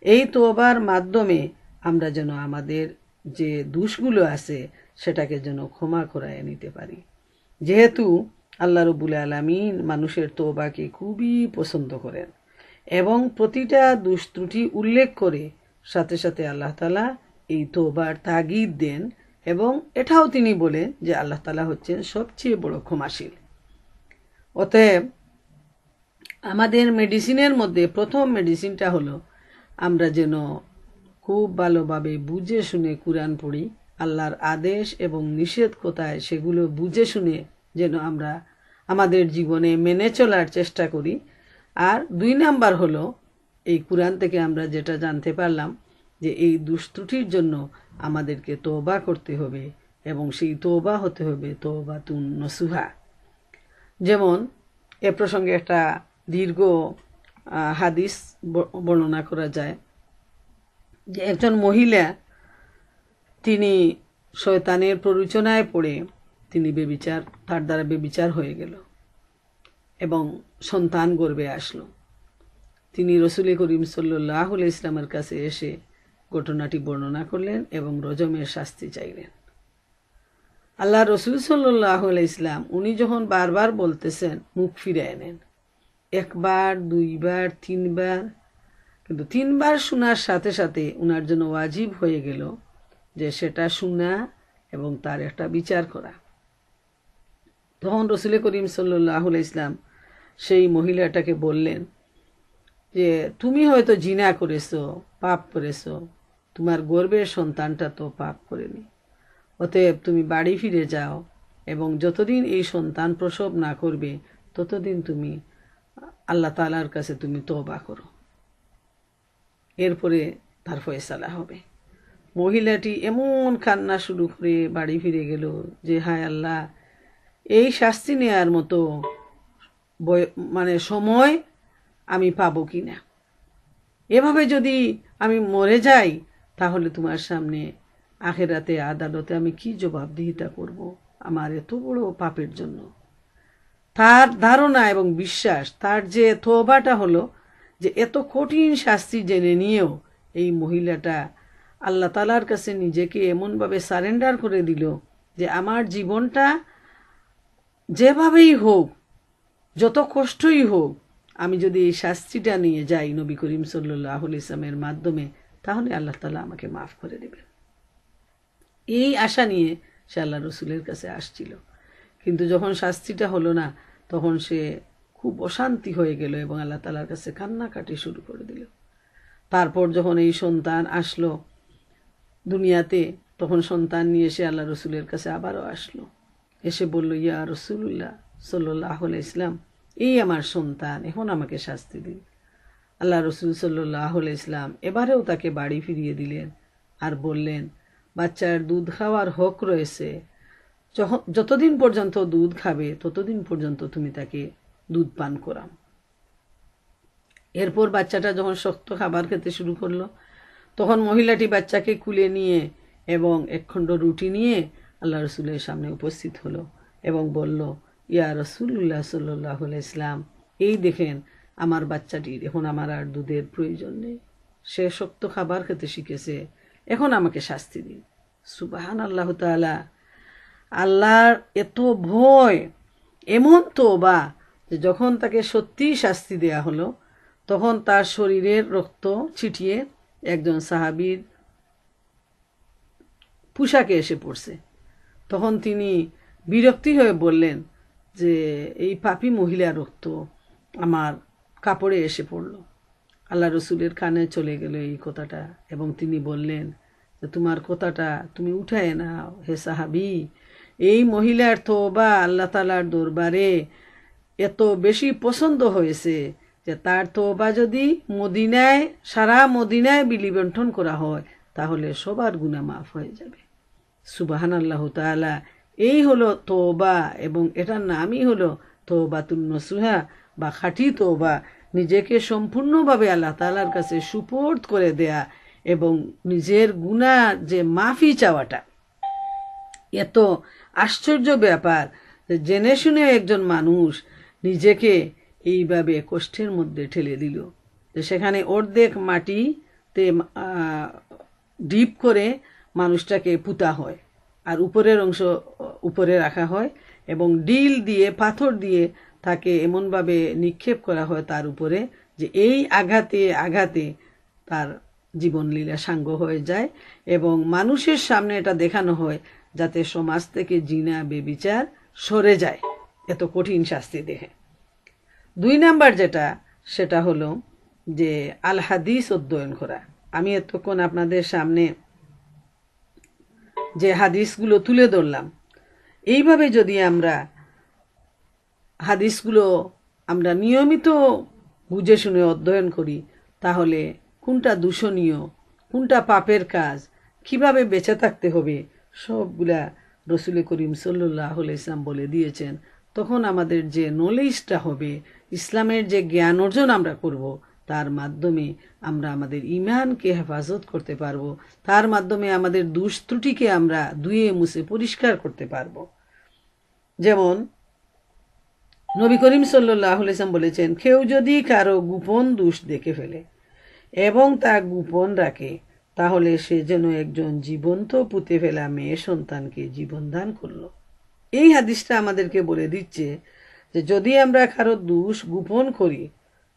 এই তওবার মাধ্যমে আমরা যেন আমাদের যে দোষগুলো আছে সেটাকে যেন ক্ষমা করায় নিতে পারি। যেহেতু আল্লাহ রাব্বুল আলামিন মানুষের তওবাকে খুবই পছন্দ করেন এবং প্রতিটা দোষ ত্রুটি উল্লেখ করে সাথে সাথে আল্লাহ তাআলা এই তওবার তাগিদ দেন এবং এটাও তিনি বলেন যে আল্লাহ তাআলা হচ্ছেন সবচেয়ে বড় ক্ষমাশীল। অতএব আমাদের মেডিসিনের মধ্যে প্রথম মেডিসিনটা হলো আমরা যেন খুব ভালোভাবে বুঝে শুনে কুরআন পড়ি, আল্লাহর আদেশ এবং নিষেধ কোথায় সেগুলো বুঝে শুনে যেন আমরা আমাদের জীবনে মেনে চলার চেষ্টা করি। আর 2 নাম্বার হলো এই কুরআন থেকে আমরা যেটা জানতে পারলাম যে এই দুষ্ত্রুটির জন্য আমাদেরকে তওবা করতে হবে এবং সেই তওবা হতে হবে তওবাতুন নসুহা। যেমন এ প্রসঙ্গে একটা দীর্ঘ হাদিস বর্ণনা করা যায় যে একজন মহিলা তিনি শয়তানের প্ররোচনায় পড়ে তিনি তার দ্বারা বেবিচার হয়ে গেল এবং সন্তান গর্ভে আসলো। তিনি রাসূল করিম সাল্লাল্লাহু আলাইহি ইসলামের কাছে এসে ঘটনাটি বর্ণনা করলেন এবং রজমের শাস্তি চাইলেন। আল্লাহ রাসূল সাল্লাল্লাহু আলাইহি ইসলাম উনি যখন বারবার বলতেছেন মুখ ফিরায় নেন, 1 বার 2 বার 3 বার, কিন্তু 3 বার শোনার সাথে সাথে উনার জন্য ওয়াজিব হয়ে গেল যে সেটা শোনা এবং তার একটা বিচার করা। তখন রাসূল করিম সাল্লাল্লাহু আলাইহি ইসলাম সেই মহিলাটাকে বললেন যে তুমি হয়তো জিনা করেছো, পাপ করেছো, তোমার গর্ভের সন্তানটা তো পাপ করেনি, অতএব তুমি বাড়ি ফিরে যাও এবং যতদিন এই সন্তান প্রসব না করবে ততদিন তুমি আল্লাহ তাআলার কাছে তুমি তওবা করো, এরপরে তার ফয়সালা হবে। মহিলাটি এমন কান্না শুরু করে বাড়ি ফিরে গেল যে হায় আল্লাহ, এই শাস্তি নেয়ার মতো সময় আমি পাবো কিনা, এভাবে যদি আমি মরে যাই তাহলে তোমার সামনে আখিরাতে আদালতে আমি কি জবাবদিহিতা করব আমার এত বড় পাপের জন্য। তার ধারণা এবং বিশ্বাস, তার যে তওবাটা হলো যে এত কঠিন শাস্তি জেনে নিয়েও এই মহিলাটা আল্লাহ তাআলার কাছে নিজেকে এমনভাবে সারেন্ডার করে দিল যে আমার জীবনটা যেভাবেই হোক, যত কষ্টই হোক, আমি যদি এই শাস্তিটা নিয়ে যাই নবী করিম সাল্লাল্লাহু আলাইহি ইসলামের মাধ্যমে তাহলে আল্লাহ তাআলা আমাকে মাফ করে দেবেন। এই আশা নিয়ে সে আল্লাহ রসুলের কাছে আসছিল, কিন্তু যখন শাস্তিটা হলো না তখন সে খুব অশান্তি হয়ে গেল এবং আল্লাহ তাআলার কাছে কান্নাকাটি শুরু করে দিল। তারপর যখন এই সন্তান আসলো দুনিয়াতে, তখন সন্তান নিয়ে সে আল্লাহ রসুলের কাছে আবারও আসলো, এসে বলল ইয়া রাসূলুল্লাহ সাল্লাল্লাহু আলাইহি ইসলাম, এই আমার সন্তান, এখন আমাকে শাস্তি দিন। আল্লাহ রসুল সাল্লাল্লাহু আলাইহি ইসলাম এবারেও তাকে বাড়ি ফিরিয়ে দিলেন আর বললেন বাচ্চার দুধ খাওয়ার হক রয়েছে, যতদিন পর্যন্ত দুধ খাবে ততদিন পর্যন্ত তুমি তাকে দুধ পান করাও। এরপর বাচ্চাটা যখন শক্ত খাবার খেতে শুরু করলো তখন মহিলাটি বাচ্চাকে কুলে নিয়ে এবং 1 খণ্ড রুটি নিয়ে আল্লাহ রসুলের সামনে উপস্থিত হলো এবং বলল ইয়া রাসূলুল্লাহ সাল্লাল্লাহু আলাইহি ইসলাম, এই দেখেন আমার বাচ্চাটির এখন আমার আর দুধের প্রয়োজন নেই, সে শক্ত খাবার খেতে শিখেছে, এখন আমাকে শাস্তি দিন। সুবহানাল্লাহু তাআলা, আল্লাহর এত ভয়, এমন তওবা যে যখন তাকে সত্যিই শাস্তি দেয়া হলো তখন তার শরীরের রক্ত ছিটিয়ে একজন সাহাবীর পোশাকে এসে পড়ছে। তখন তিনি বিরক্তি হয়ে বললেন যে এই পাপী মহিলার রক্ত আমার কাপড়ে এসে পড়ল। আল্লাহ রসুলের কানে চলে গেল এই কথাটা এবং তিনি বললেন যে তোমার কথাটা তুমি উঠায় নাও হে সাহাবী, এই মহিলার তওবা আল্লাহ তাআলার দরবারে এত বেশি পছন্দ হয়েছে যে তার তওবা যদি মদিনায়, সারা মদিনায় বিলি বন্টন করা হয়, তাহলে সবার গুনাহ মাফ হয়ে যাবে। সুবহানাল্লাহু তাআলা। এই হলো তওবা, এবং এটার নামই হলো তওবাতুন নসুহা বা খাঁটি তওবা। নিজেকে সম্পূর্ণভাবে আল্লাহ তাআলার কাছে সুপর্দ করে দেয়া এবং নিজের গুনাহ যে মাফি চাওয়াটা এত আশ্চর্য ব্যাপার। জেনে শুনে একজন মানুষ নিজেকে এইভাবে কষ্টের মধ্যে ঠেলে দিল, যে সেখানে অর্ধেক মাটিতে ডিপ করে মানুষটাকে পুঁতা হয়, আর উপরের অংশ উপরে রাখা হয়, এবং ডিল দিয়ে, পাথর দিয়ে তাকে এমনভাবে নিক্ষেপ করা হয় তার উপরে, যে এই আঘাতে আঘাতে তার জীবনলীলা সাঙ্গ হয়ে যায়, এবং মানুষের সামনে এটা দেখানো হয় যাতে সমাজ থেকে জিনা বেবিচার সরে যায়, এত কঠিন শাস্তি দেখে। 2 নাম্বার যেটা, সেটা হলো যে আল হাদিস অধ্যয়ন করা। আমি এতক্ষণ আপনাদের সামনে যে হাদিসগুলো তুলে ধরলাম, এইভাবে যদি আমরা হাদিসগুলো আমরা নিয়মিত বুঝে শুনে অধ্যয়ন করি, তাহলে কোনটা দূষণীয়, কোনটা পাপের কাজ, কিভাবে বেঁচে থাকতে হবে, সবগুলা রসুল করিম সাল্লাল্লাহু আলাইহি ওয়াসাল্লাম বলে দিয়েছেন। তখন আমাদের যে নলেজটা হবে, ইসলামের যে জ্ঞান অর্জন আমরা করব, তার মাধ্যমে আমরা আমাদের ঈমানকে হেফাজত করতে পারবো, তার মাধ্যমে আমাদের দোষ ত্রুটিকে আমরা ধুয়ে মুছে পরিষ্কার করতে পারবো। যেমন নবী করিম সাল্লাল্লাহু আলাইহি ওয়াসাল্লাম বলেছেন, কেউ যদি কারো গোপন দোষ দেখে ফেলে এবং তা গোপন রাখে, তাহলে সে যেন একজন জীবন্ত পুঁতে ফেলা মেয়ে সন্তানকে জীবন দান করলো। এই হাদিসটা আমাদেরকে বলে দিচ্ছে যে যদি আমরা কারো দোষ গোপন করি,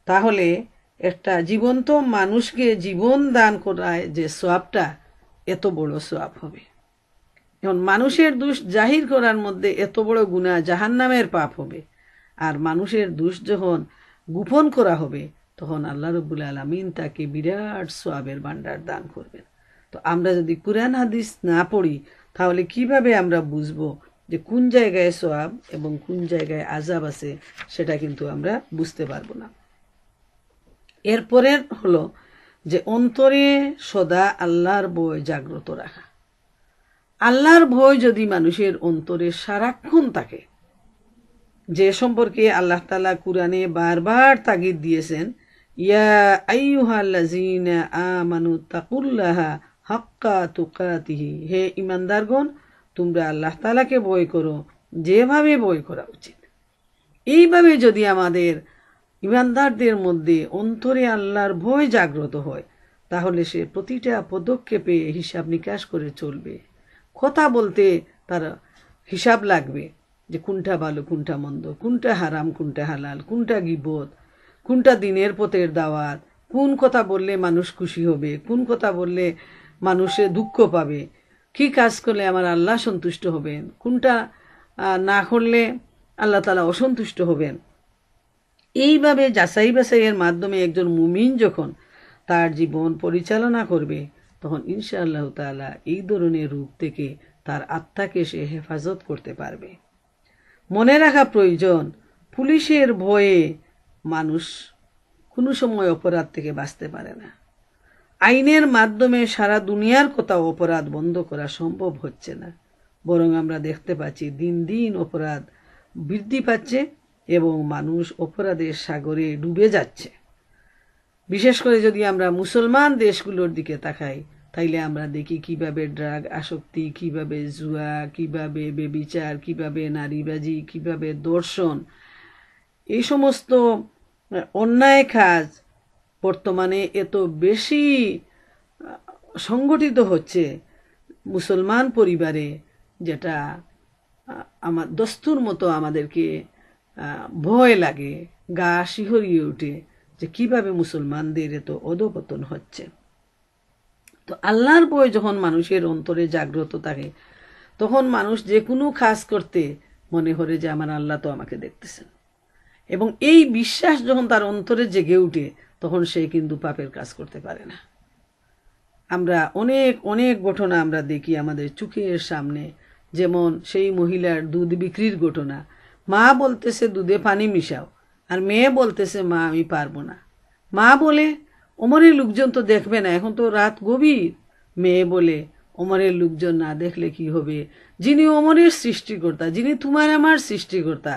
তাহলে একটা জীবন্ত মানুষকে জীবন দান করায় যে সওয়াবটা, এত বড় সওয়াব হবে। এখন মানুষের দোষ জাহির করার মধ্যে এত বড় গুনাহ, জাহান্নামের পাপ হবে। আর মানুষের দোষ যখন গোপন করা হবে, তখন আল্লাহ রাব্বুল আলামিন তাকে বিরাট সওয়াবের ভান্ডার দান করবেন। তো আমরা যদি কুরআন হাদিস না পড়ি, তাহলে কিভাবে আমরা বুঝবো যে কোন জায়গায় সওয়াব এবং কোন জায়গায় আযাব আছে? সেটা কিন্তু আমরা বুঝতে পারবো না। এরপরের হলো যে অন্তরে সদা আল্লাহর ভয় জাগ্রত রাখা। আল্লাহর ভয় যদি মানুষের অন্তরে সারাক্ষণ থাকে, যে সম্পর্কে আল্লাহ তাআলা কুরআনে বারবার তাগিদ দিয়েছেন, ইয়া আইয়ুহাল্লাযীনা আমানু তাকুল্লাহা হাক্কা তুকাতিহি, হে ঈমানদারগণ, তোমরা আল্লাহ তাআলাকে ভয় করো যেভাবে ভয় করা উচিত। এইভাবে যদি আমাদের ঈমানদারদের মধ্যে অন্তরে আল্লাহর ভয় জাগ্রত হয়, তাহলে সে প্রতিটা পদক্ষেপে হিসাব নিকাশ করে চলবে। কথা বলতে তার হিসাব লাগবে যে কোনটা ভালো, কোনটা মন্দ, কোনটা হারাম, কোনটা হালাল, কোনটা গীবত, কোনটা দিনের পথের দাওয়াত, কোন কথা বললে মানুষ খুশি হবে, কোন কথা বললে মানুষে দুঃখ পাবে, কি কাজ করলে আমার আল্লাহ সন্তুষ্ট হবেন, কোনটা না করলে আল্লাহ তাআলা অসন্তুষ্ট হবেন। এইভাবে যাচাই বাছাইয়ের মাধ্যমে একজন মুমিন যখন তার জীবন পরিচালনা করবে, তখন ইনশাআল্লাহ তাআলা এই ধরনের রূপ থেকে তার আত্মাকে সে হেফাজত করতে পারবে। মনে রাখা প্রয়োজন, পুলিশের ভয়ে মানুষ কোনো সময় অপরাধ থেকে বাঁচতে পারে না। আইনের মাধ্যমে সারা দুনিয়ার কোথাও অপরাধ বন্ধ করা সম্ভব হচ্ছে না, বরং আমরা দেখতে পাচ্ছি দিন দিন অপরাধ বৃদ্ধি পাচ্ছে এবং মানুষ অপরাধের সাগরে ডুবে যাচ্ছে। বিশেষ করে যদি আমরা মুসলমান দেশগুলোর দিকে তাকাই, তাইলে আমরা দেখি কিভাবে ড্রাগ আসক্তি, কিভাবে জুয়া, কিভাবে বেবিচার, কিভাবে নারীবাজি, কিভাবে দর্শন, এই সমস্ত অন্যায় কাজ বর্তমানে এত বেশি সংগঠিত হচ্ছে মুসলমান পরিবারে, যেটা আমার দস্তুর মতো আমাদেরকে ভয় লাগে, গা শিহরিয়ে ওঠে যে কিভাবে মুসলমানদের এত অধঃপতন হচ্ছে। তো আল্লাহর ভয় যখন মানুষের অন্তরে জাগ্রত থাকে, তখন মানুষ যে কোনো কাজ করতে মনে করে যে আমার আল্লাহ তো আমাকে দেখতেছেন, এবং এই বিশ্বাস যখন তার অন্তরে জেগে উঠে, তখন সে কিন্তু পাপের কাজ করতে পারে না। আমরা অনেক অনেক ঘটনা আমরা দেখি আমাদের চোখের সামনে, যেমন সেই মহিলার দুধ বিক্রির ঘটনা। মা বলতেছে দুধে পানি মিশাও, আর মেয়ে বলতেছে মা আমি পারবো না। মা বলে ওমরের লোকজন তো দেখবে না, এখন তো রাত গভীর। মেয়ে বলে ওমরের লোকজন না দেখলে কি হবে, যিনি ওমরের সৃষ্টিকর্তা, যিনি তোমার আমার সৃষ্টিকর্তা,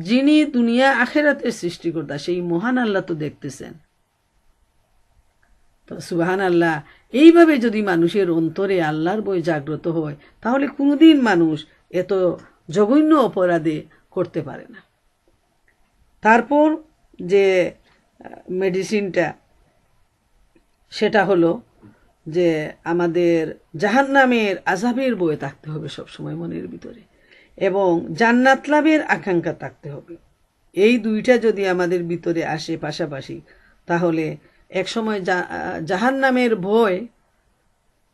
যিনি দুনিয়া আখেরাতের সৃষ্টিকর্তা, সেই মহান আল্লাহ তো দেখতেছেন। তো সুবহান আল্লাহ, এইভাবে যদি মানুষের অন্তরে আল্লাহর ভয় জাগ্রত হয় তাহলে কোনোদিন মানুষ এত জঘন্য অপরাধে করতে পারে না। তারপর যে মেডিসিনটা সেটা হলো যে আমাদের জাহান্নামের আযাবের ভয় থাকতে হবে সবসময় মনের ভিতরে, এবং জান্নাত লাভের আকাঙ্ক্ষা থাকতে হবে। এই দুইটা যদি আমাদের ভিতরে আসে পাশাপাশি, তাহলে একসময় জাহান্নামের ভয়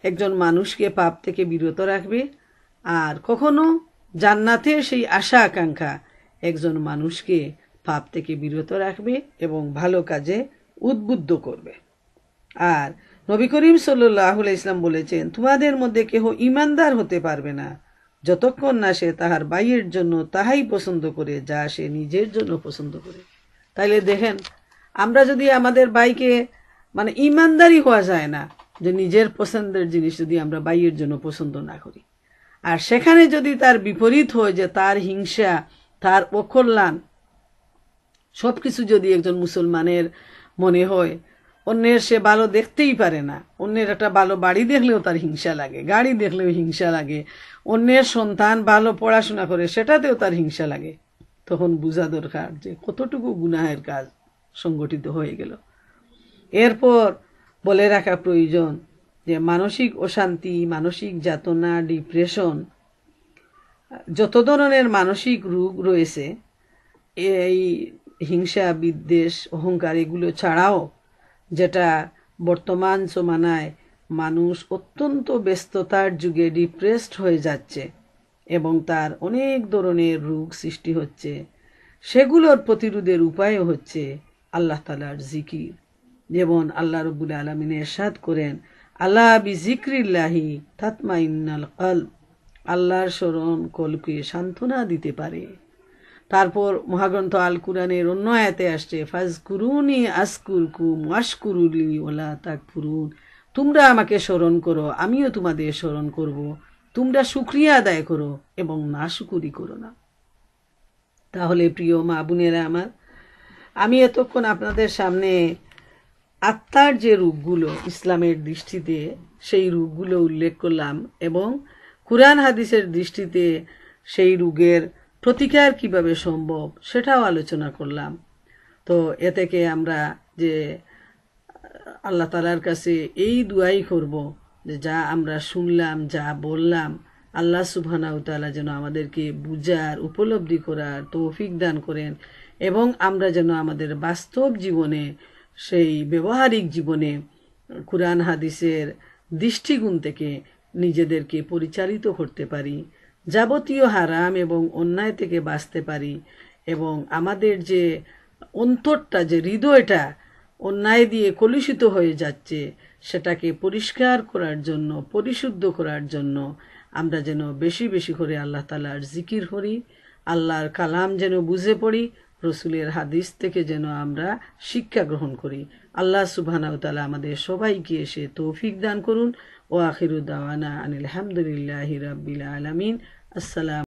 একজন মানুষকে পাপ থেকে বিরত রাখবে, আর কখনো জান্নাতের সেই আশা আকাঙ্ক্ষা একজন মানুষকে পাপ থেকে বিরত রাখবে এবং ভালো কাজে উদ্বুদ্ধ করবে। আর নবী করিম সাল্লাল্লাহু আলাইহি ওয়াসাল্লাম বলেছেন, তোমাদের মধ্যে কেহ ঈমানদার হতে পারবে না যতক্ষণ না সে তাহার ভাইয়ের জন্য তাহাই পছন্দ করে যা সে নিজের জন্য পছন্দ করে। তাইলে দেখেন, আমরা যদি আমাদের ভাইকে মানে ঈমানদারি হওয়া যায় না যে নিজের পছন্দের জিনিস যদি আমরা ভাইয়ের জন্য পছন্দ না করি, আর সেখানে যদি তার বিপরীত হয় যে তার হিংসা, তার অকল্যাণ, সবকিছু যদি একজন মুসলমানের মনে হয়, অন্যের সে ভালো দেখতেই পারে না, অন্যের একটা ভালো বাড়ি দেখলেও তার হিংসা লাগে, গাড়ি দেখলেও হিংসা লাগে, অন্যের সন্তান ভালো পড়াশোনা করে সেটাতেও তার হিংসা লাগে, তখন বোঝা দরকার যে কতটুকু গুনাহের কাজ সংগঠিত হয়ে গেল। এরপর বলে রাখা প্রয়োজন যে মানসিক অশান্তি, মানসিক যাতনা, ডিপ্রেশন, যত ধরনের মানসিক রোগ রয়েছে, এই হিংসা, বিদ্বেষ, অহংকার এগুলো ছাড়াও, যেটা বর্তমান জমানায় মানুষ অত্যন্ত ব্যস্ততার যুগে ডিপ্রেসড হয়ে যাচ্ছে এবং তার অনেক ধরনের রোগ সৃষ্টি হচ্ছে, সেগুলোর প্রতিরোধের উপায় হচ্ছে আল্লাহ তাআলার জিকির। যেমন আল্লাহ রাব্বুল আলামিন ইরশাদ করেন, আলা বিজিক্রিল্লাহি তাতমাইন্নাল কলব, আল্লাহর স্মরণ কলকে সান্ত্বনা দিতে পারে। তারপর মহাগ্রন্থ আল কুরআনের অন্য আয়াতে আসছে, ফাজকুরুনি আজকুরকুম ওয়াশকুরুলি ওয়ালা তাকফুরুন, তোমরা আমাকে স্মরণ করো আমিও তোমাদের স্মরণ করব, তোমরা শুকরিয়া আদায় করো এবং নাশুকরি করো না। তাহলে প্রিয় মা বোনেরা আমার, আমি এতক্ষণ আপনাদের সামনে আত্মার যে রূপগুলো ইসলামের দৃষ্টিতে, সেই রূপগুলো উল্লেখ করলাম এবং কুরআন হাদিসের দৃষ্টিতে সেই রোগের প্রতিকার কিভাবে সম্ভব সেটাও আলোচনা করলাম। তো এ থেকে আমরা যে আল্লাহ তাআলার কাছে এই দুয়াই করব যে যা আমরা শুনলাম, যা বললাম, আল্লাহ সুবহানাহু ওয়া তাআলা যেন আমাদেরকে বুঝার, উপলব্ধি করার তৌফিক দান করেন এবং আমরা যেন আমাদের বাস্তব জীবনে, সেই ব্যবহারিক জীবনে কুরআন হাদিসের দৃষ্টিকোণ থেকে নিজেদেরকে পরিচালিত করতে পারি, যাবতীয় হারাম এবং অন্যায় থেকে বাঁচতে পারি এবং আমাদের যে অন্তরটা, যে হৃদয়টা অন্যায় দিয়ে কলুষিত হয়ে যাচ্ছে, সেটাকে পরিষ্কার করার জন্য, পরিশুদ্ধ করার জন্য আমরা যেন বেশি বেশি করে আল্লাহ তাআলার জিকির করি, আল্লাহর কালাম যেন বুঝে পড়ি, রসুলের হাদিস থেকে যেন আমরা শিক্ষা গ্রহণ করি। আল্লাহ সুবহানাহু ওয়া তাআলা আমাদের সবাইকে এসে তৌফিক দান করুন। ও আখিরু দাওয়ানা আনিল হামদুলিল্লাহি রাব্বিল আলামিন। আসসালাম।